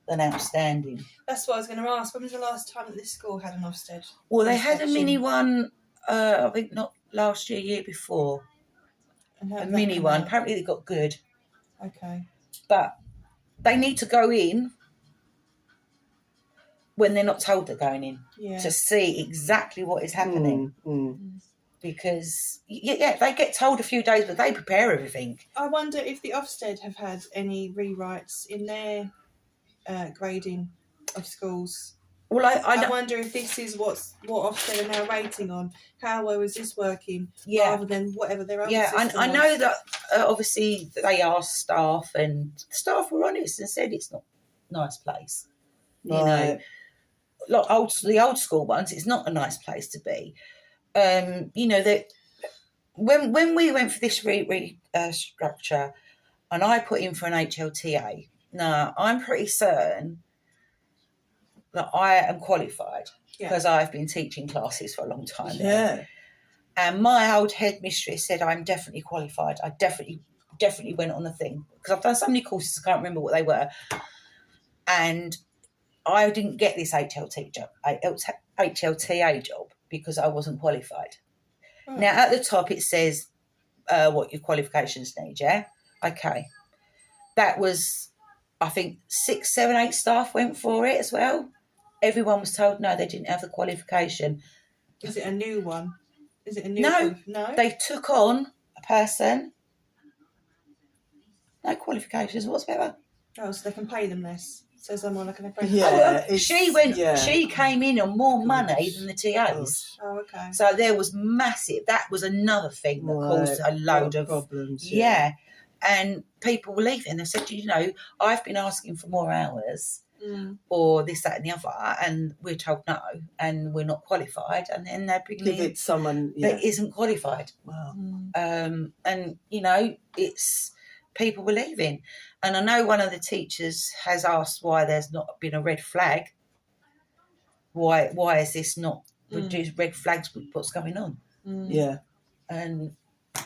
S3: than outstanding.
S2: That's what I was going to ask. When was the last time that this school had an Ofsted?
S3: Well, they had a
S2: inspection?
S3: mini one, I think not last year, year before.
S2: And how
S3: A
S2: did that
S3: mini
S2: come
S3: one.
S2: out?
S3: Apparently they got good.
S2: Okay.
S3: But they need to go in when they're not told they're going in
S2: Yeah.
S3: to see exactly what is happening.
S1: Mm.
S3: Because, yeah, they get told a few days, but they prepare everything.
S2: I wonder if the Ofsted have had any rewrites in their grading of schools.
S3: Well,
S2: I wonder if this is what Ofsted are now rating on. How well is this working?
S3: Yeah.
S2: Rather than whatever their other
S3: Yeah,
S2: system
S3: I
S2: was.
S3: know that obviously they asked staff, and staff were honest and said it's not a nice place. You know,
S1: Right.
S3: like the old school ones, it's not a nice place to be. You know that when we went for this structure, and I put in for an HLTA. Now I'm pretty certain that I am qualified because I've been teaching classes for a long time.
S1: Yeah.
S3: And my old headmistress said I'm definitely qualified. I definitely went on the thing because I've done so many courses I can't remember what they were. And I didn't get this HLTA job because I wasn't qualified.
S2: Oh.
S3: Now at the top it says what your qualifications need. Yeah, okay. That was, I think 6, 7, 8 staff went for it as well. Everyone was told no, they didn't have the qualification.
S2: Is it a new one? Is it a new
S3: No.
S2: one? No.
S3: They took on a person, no qualifications whatsoever.
S2: Oh, so they can pay them less. So someone like an apprentice.
S1: Yeah.
S3: She came in on more money than the TAs.
S2: Oh, okay.
S3: So there was massive. That was another thing that caused a load of
S1: problems.
S3: Yeah. And people were leaving. They said, you know, I've been asking for more hours or this, that, and the other, and we're told no, and we're not qualified. And then they're bringing
S1: Give it someone
S3: that isn't qualified.
S1: Wow.
S3: And, you know, it's people were leaving. And I know one of the teachers has asked why there's not been a red flag. Why is this not reduced red flags with what's going on?
S1: Yeah.
S3: And,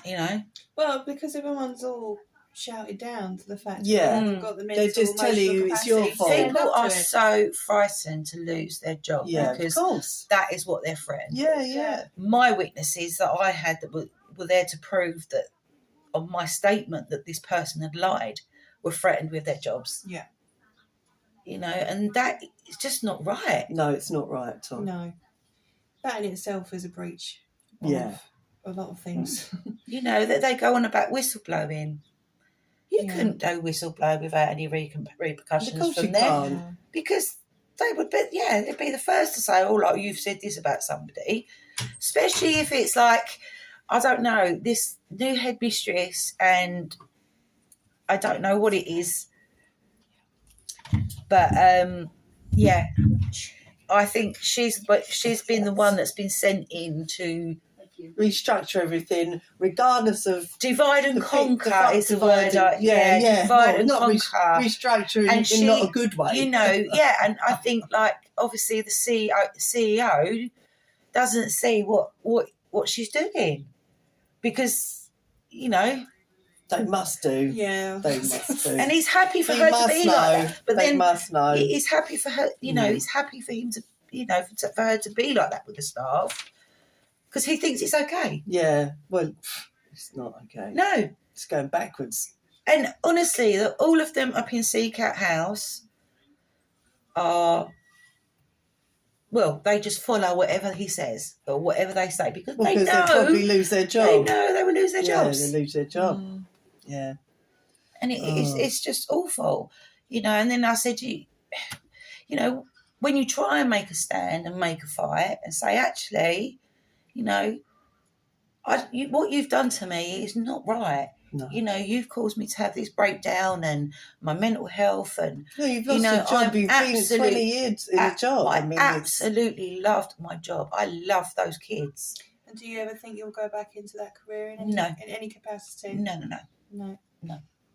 S3: you know.
S2: Well, because everyone's all shouted down to the fact
S1: Yeah.
S2: that they've got the mental,
S1: They just tell you it's your
S2: emotional
S1: fault.
S2: capacity to
S3: People
S2: stand up
S3: are
S2: to it.
S3: so frightened to lose their job
S1: Yeah,
S3: because
S1: of course.
S3: that is what they're threatened.
S1: Yeah.
S3: My witnesses that I had that were there to prove that on my statement that this person had lied were threatened with their jobs.
S2: Yeah.
S3: You know, and that is just not right.
S1: No, it's not right, Tom.
S2: No. That in itself is a breach
S1: Yeah.
S2: of a lot of things.
S3: You know, that they go on about whistleblowing. You
S2: Yeah.
S3: couldn't do whistleblow without any repercussions
S1: Of course
S3: from
S1: you
S3: them.
S1: can't.
S2: Yeah.
S3: Because they would be, they'd be the first to say, oh, like, you've said this about somebody. Especially if it's like, I don't know, this new headmistress, and I don't know what it is. But, yeah, I think she's been the one that's been sent in to
S1: Restructure everything, regardless of
S3: divide and
S1: the
S3: conquer is the word.
S1: divide
S3: Divide
S1: well,
S3: and
S1: not
S3: conquer.
S1: restructure
S3: And
S1: in not a good way.
S3: You know, yeah, and I think, like, obviously the CEO doesn't see what she's doing, because, you know,
S1: They must do.
S2: Yeah.
S1: They must do.
S3: and he's happy for
S1: He
S3: her to
S1: must
S3: be
S1: know.
S3: like that. But
S1: They
S3: then
S1: must know.
S3: he's happy for her, you know, he's happy for him to, you know, for her to be like that with the staff, because he thinks it's okay.
S1: Yeah, well, it's not okay.
S3: No.
S1: It's going backwards.
S3: And honestly, all of them up in sECAT House are, well, they just follow whatever he says or whatever they say, because they know
S1: they'll probably lose their job.
S3: They know they will lose their jobs.
S1: Yeah, they lose their job. Yeah.
S3: And it's just awful, you know. And then I said, you know, when you try and make a stand and make a fight and say, actually, you know, what you've done to me is not right.
S1: No.
S3: You know, you've caused me to have this breakdown and my mental health, and
S1: No, you've lost your job. You've been 20 years in a job.
S3: I
S1: mean,
S3: absolutely loved my job. I love those kids.
S2: And do you ever think you'll go back into that career in any capacity?
S3: No.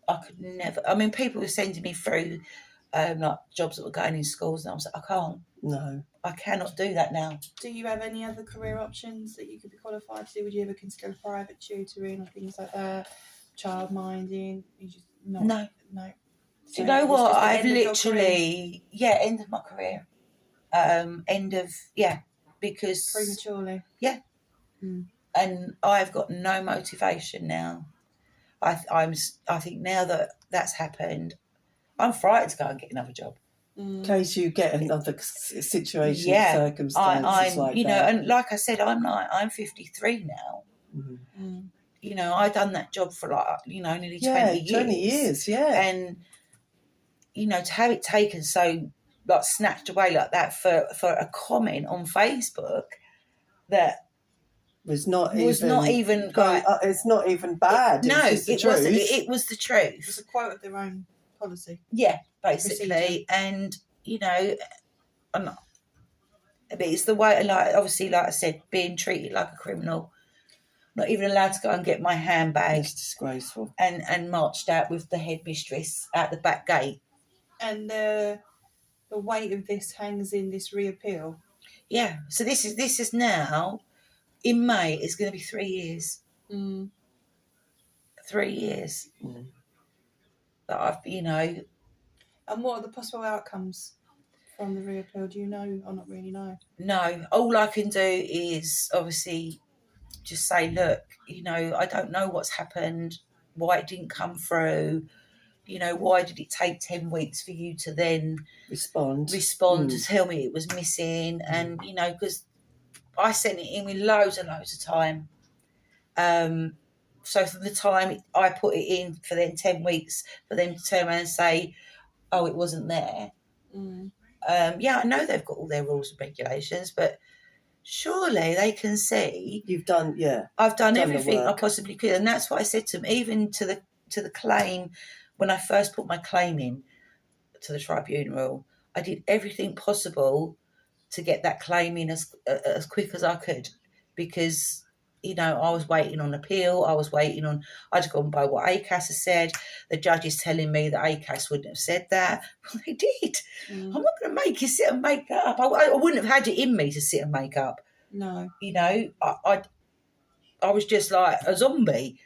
S3: I could never. I mean, people were sending me through like jobs that were going in schools, and I was like, I can't.
S1: No.
S3: I cannot do that now.
S2: Do you have any other career options that you could be qualified to do? Would you ever consider private tutoring or things like that? Child minding? You just not,
S3: No.
S2: No.
S3: Do you know what? I've literally, end of my career. Because
S2: prematurely.
S3: Yeah. And I've got no motivation now. I think now that that's happened, I'm frightened to go and get another job.
S1: In case you get another situation, circumstances like
S3: you know,
S1: that.
S3: and like I said, I'm 53 now.
S1: Mm-hmm.
S3: You know, I done that job for nearly 20 years.
S1: 20 years, yeah.
S3: And, you know, to have it taken so, snatched away like that for a comment on Facebook that
S1: was not even
S3: it's not even
S1: bad.
S3: It wasn't. It was the truth.
S2: It was a quote of their own policy.
S3: Yeah, basically. Procedure. And, you know, but it's the way, obviously, like I said, being treated like a criminal. Not even allowed to go and get my handbag.
S1: It's disgraceful.
S3: And marched out with the headmistress at the back gate.
S2: And the weight of this hangs in this reappeal.
S3: Yeah. So this is now, in May, it's going to be 3 years. 3 years. That I've, you know.
S2: And what are the possible outcomes from the reappeal? Do you know or not really know?
S3: No. All I can do is obviously just say, look, you know, I don't know what's happened, why it didn't come through, you know, why did it take 10 weeks for you to then respond to tell me it was missing? And, you know, because I sent it in with loads and loads of time. So from the time I put it in for them 10 weeks for them to turn around and say, oh, it wasn't there. I know they've got all their rules and regulations, but surely they can see
S1: you've done.
S3: I've done everything I possibly could, and that's what I said to them. Even to the claim, when I first put my claim in to the tribunal, I did everything possible to get that claim in as quick as I could, because, you know, I was waiting on appeal. I'd gone by what ACAS has said. The judge is telling me that ACAS wouldn't have said that. Well, they did. I'm not going to make you sit and make that up. I wouldn't have had it in me to sit and make up.
S2: No.
S3: You know, I was just like a zombie.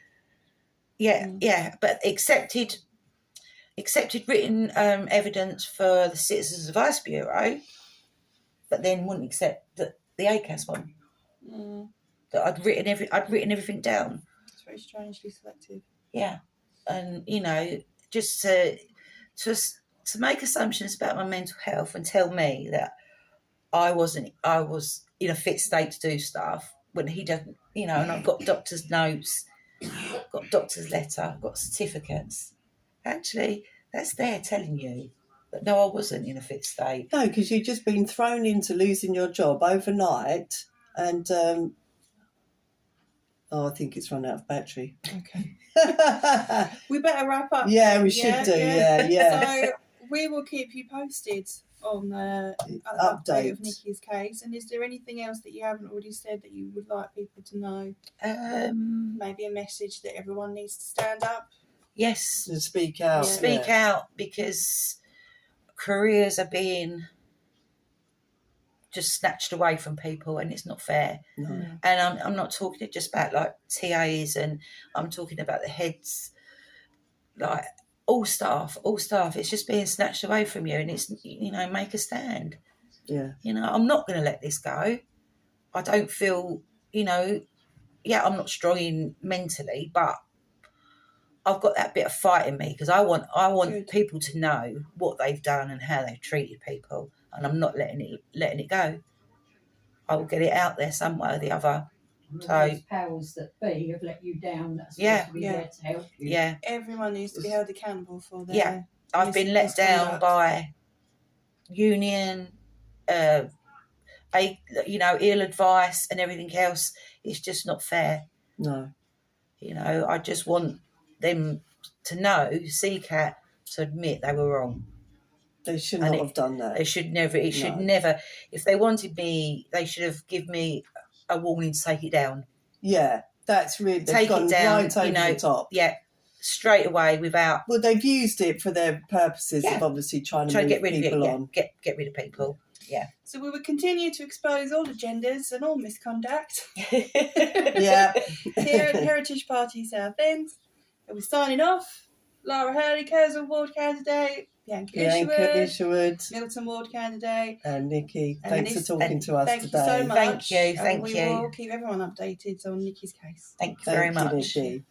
S3: Yeah. But accepted written evidence for the Citizens Advice Bureau, but then wouldn't accept the ACAS one. That I'd written everything down.
S2: It's very strangely selective.
S3: Yeah, and, you know, just to make assumptions about my mental health and tell me that I was in a fit state to do stuff when he doesn't, you know, and I've got doctor's notes, got doctor's letter, got certificates. Actually, that's there telling you that no, I wasn't in a fit state.
S1: No, because you've just been thrown into losing your job overnight, and I think it's run out of battery.
S2: Okay. We better wrap up.
S1: Yeah, we should do. Yeah.
S2: So we will keep you posted on the
S1: Update
S2: update of Nicky's case. And is there anything else that you haven't already said that you would like people to know? Maybe a message that everyone needs to stand up?
S3: Yes.
S1: To speak out.
S2: Yeah.
S3: Speak out, because careers are being just snatched away from people, and it's not fair.
S1: No.
S3: And I'm not talking just about like TAs, and I'm talking about the heads, like all staff. It's just being snatched away from you, and it's, you know, make a stand.
S1: Yeah.
S3: You know, I'm not going to let this go. I don't feel, you know, I'm not strong mentally, but I've got that bit of fight in me, because I want
S2: Good.
S3: people to know what they've done and how they've treated people, and I'm not letting it go. I will get it out there some way or the other.
S4: And
S3: So-
S4: those powers that be have let you down. That's supposed to be there to help you.
S3: Yeah,
S2: Everyone needs to be held accountable for their...
S3: Yeah. I've been let down
S2: misconduct.
S3: by union, you know, ill advice and everything else. It's just not fair.
S1: No.
S3: You know, I just want them to know, sECAT, to admit they were wrong.
S1: They should
S3: And
S1: not have done that.
S3: They should never. It should
S1: No.
S3: never. If they wanted me, they should have given me a warning to take it down.
S1: Yeah, that's really... They've
S3: Take
S1: gone
S3: it down,
S1: right over
S3: you know.
S1: the top.
S3: Yeah, straight away without
S1: Well, they've used it for their purposes
S3: Yeah.
S1: of obviously trying to
S3: trying
S1: move
S3: to get rid of it.
S1: people
S3: Yeah,
S1: on.
S3: get rid of people. Yeah.
S2: So we will continue to expose all agendas and all misconduct
S1: Yeah.
S2: here at Heritage Party Southend. And we're signing off. Lara Hurley, Curzon Ward candidate, Bianca
S1: Bianca
S2: Isherwood,
S1: Isherwood
S2: Milton Ward candidate.
S1: and Nikki.
S2: And
S1: Thanks
S2: this-
S1: for talking to us
S2: Thank
S1: today.
S2: you so much.
S3: Thank you,
S2: And
S3: thank
S2: we
S3: you.
S2: will keep everyone updated on Nicky's case.
S3: Thank you very
S1: Thank you,
S3: much.
S1: Nikki.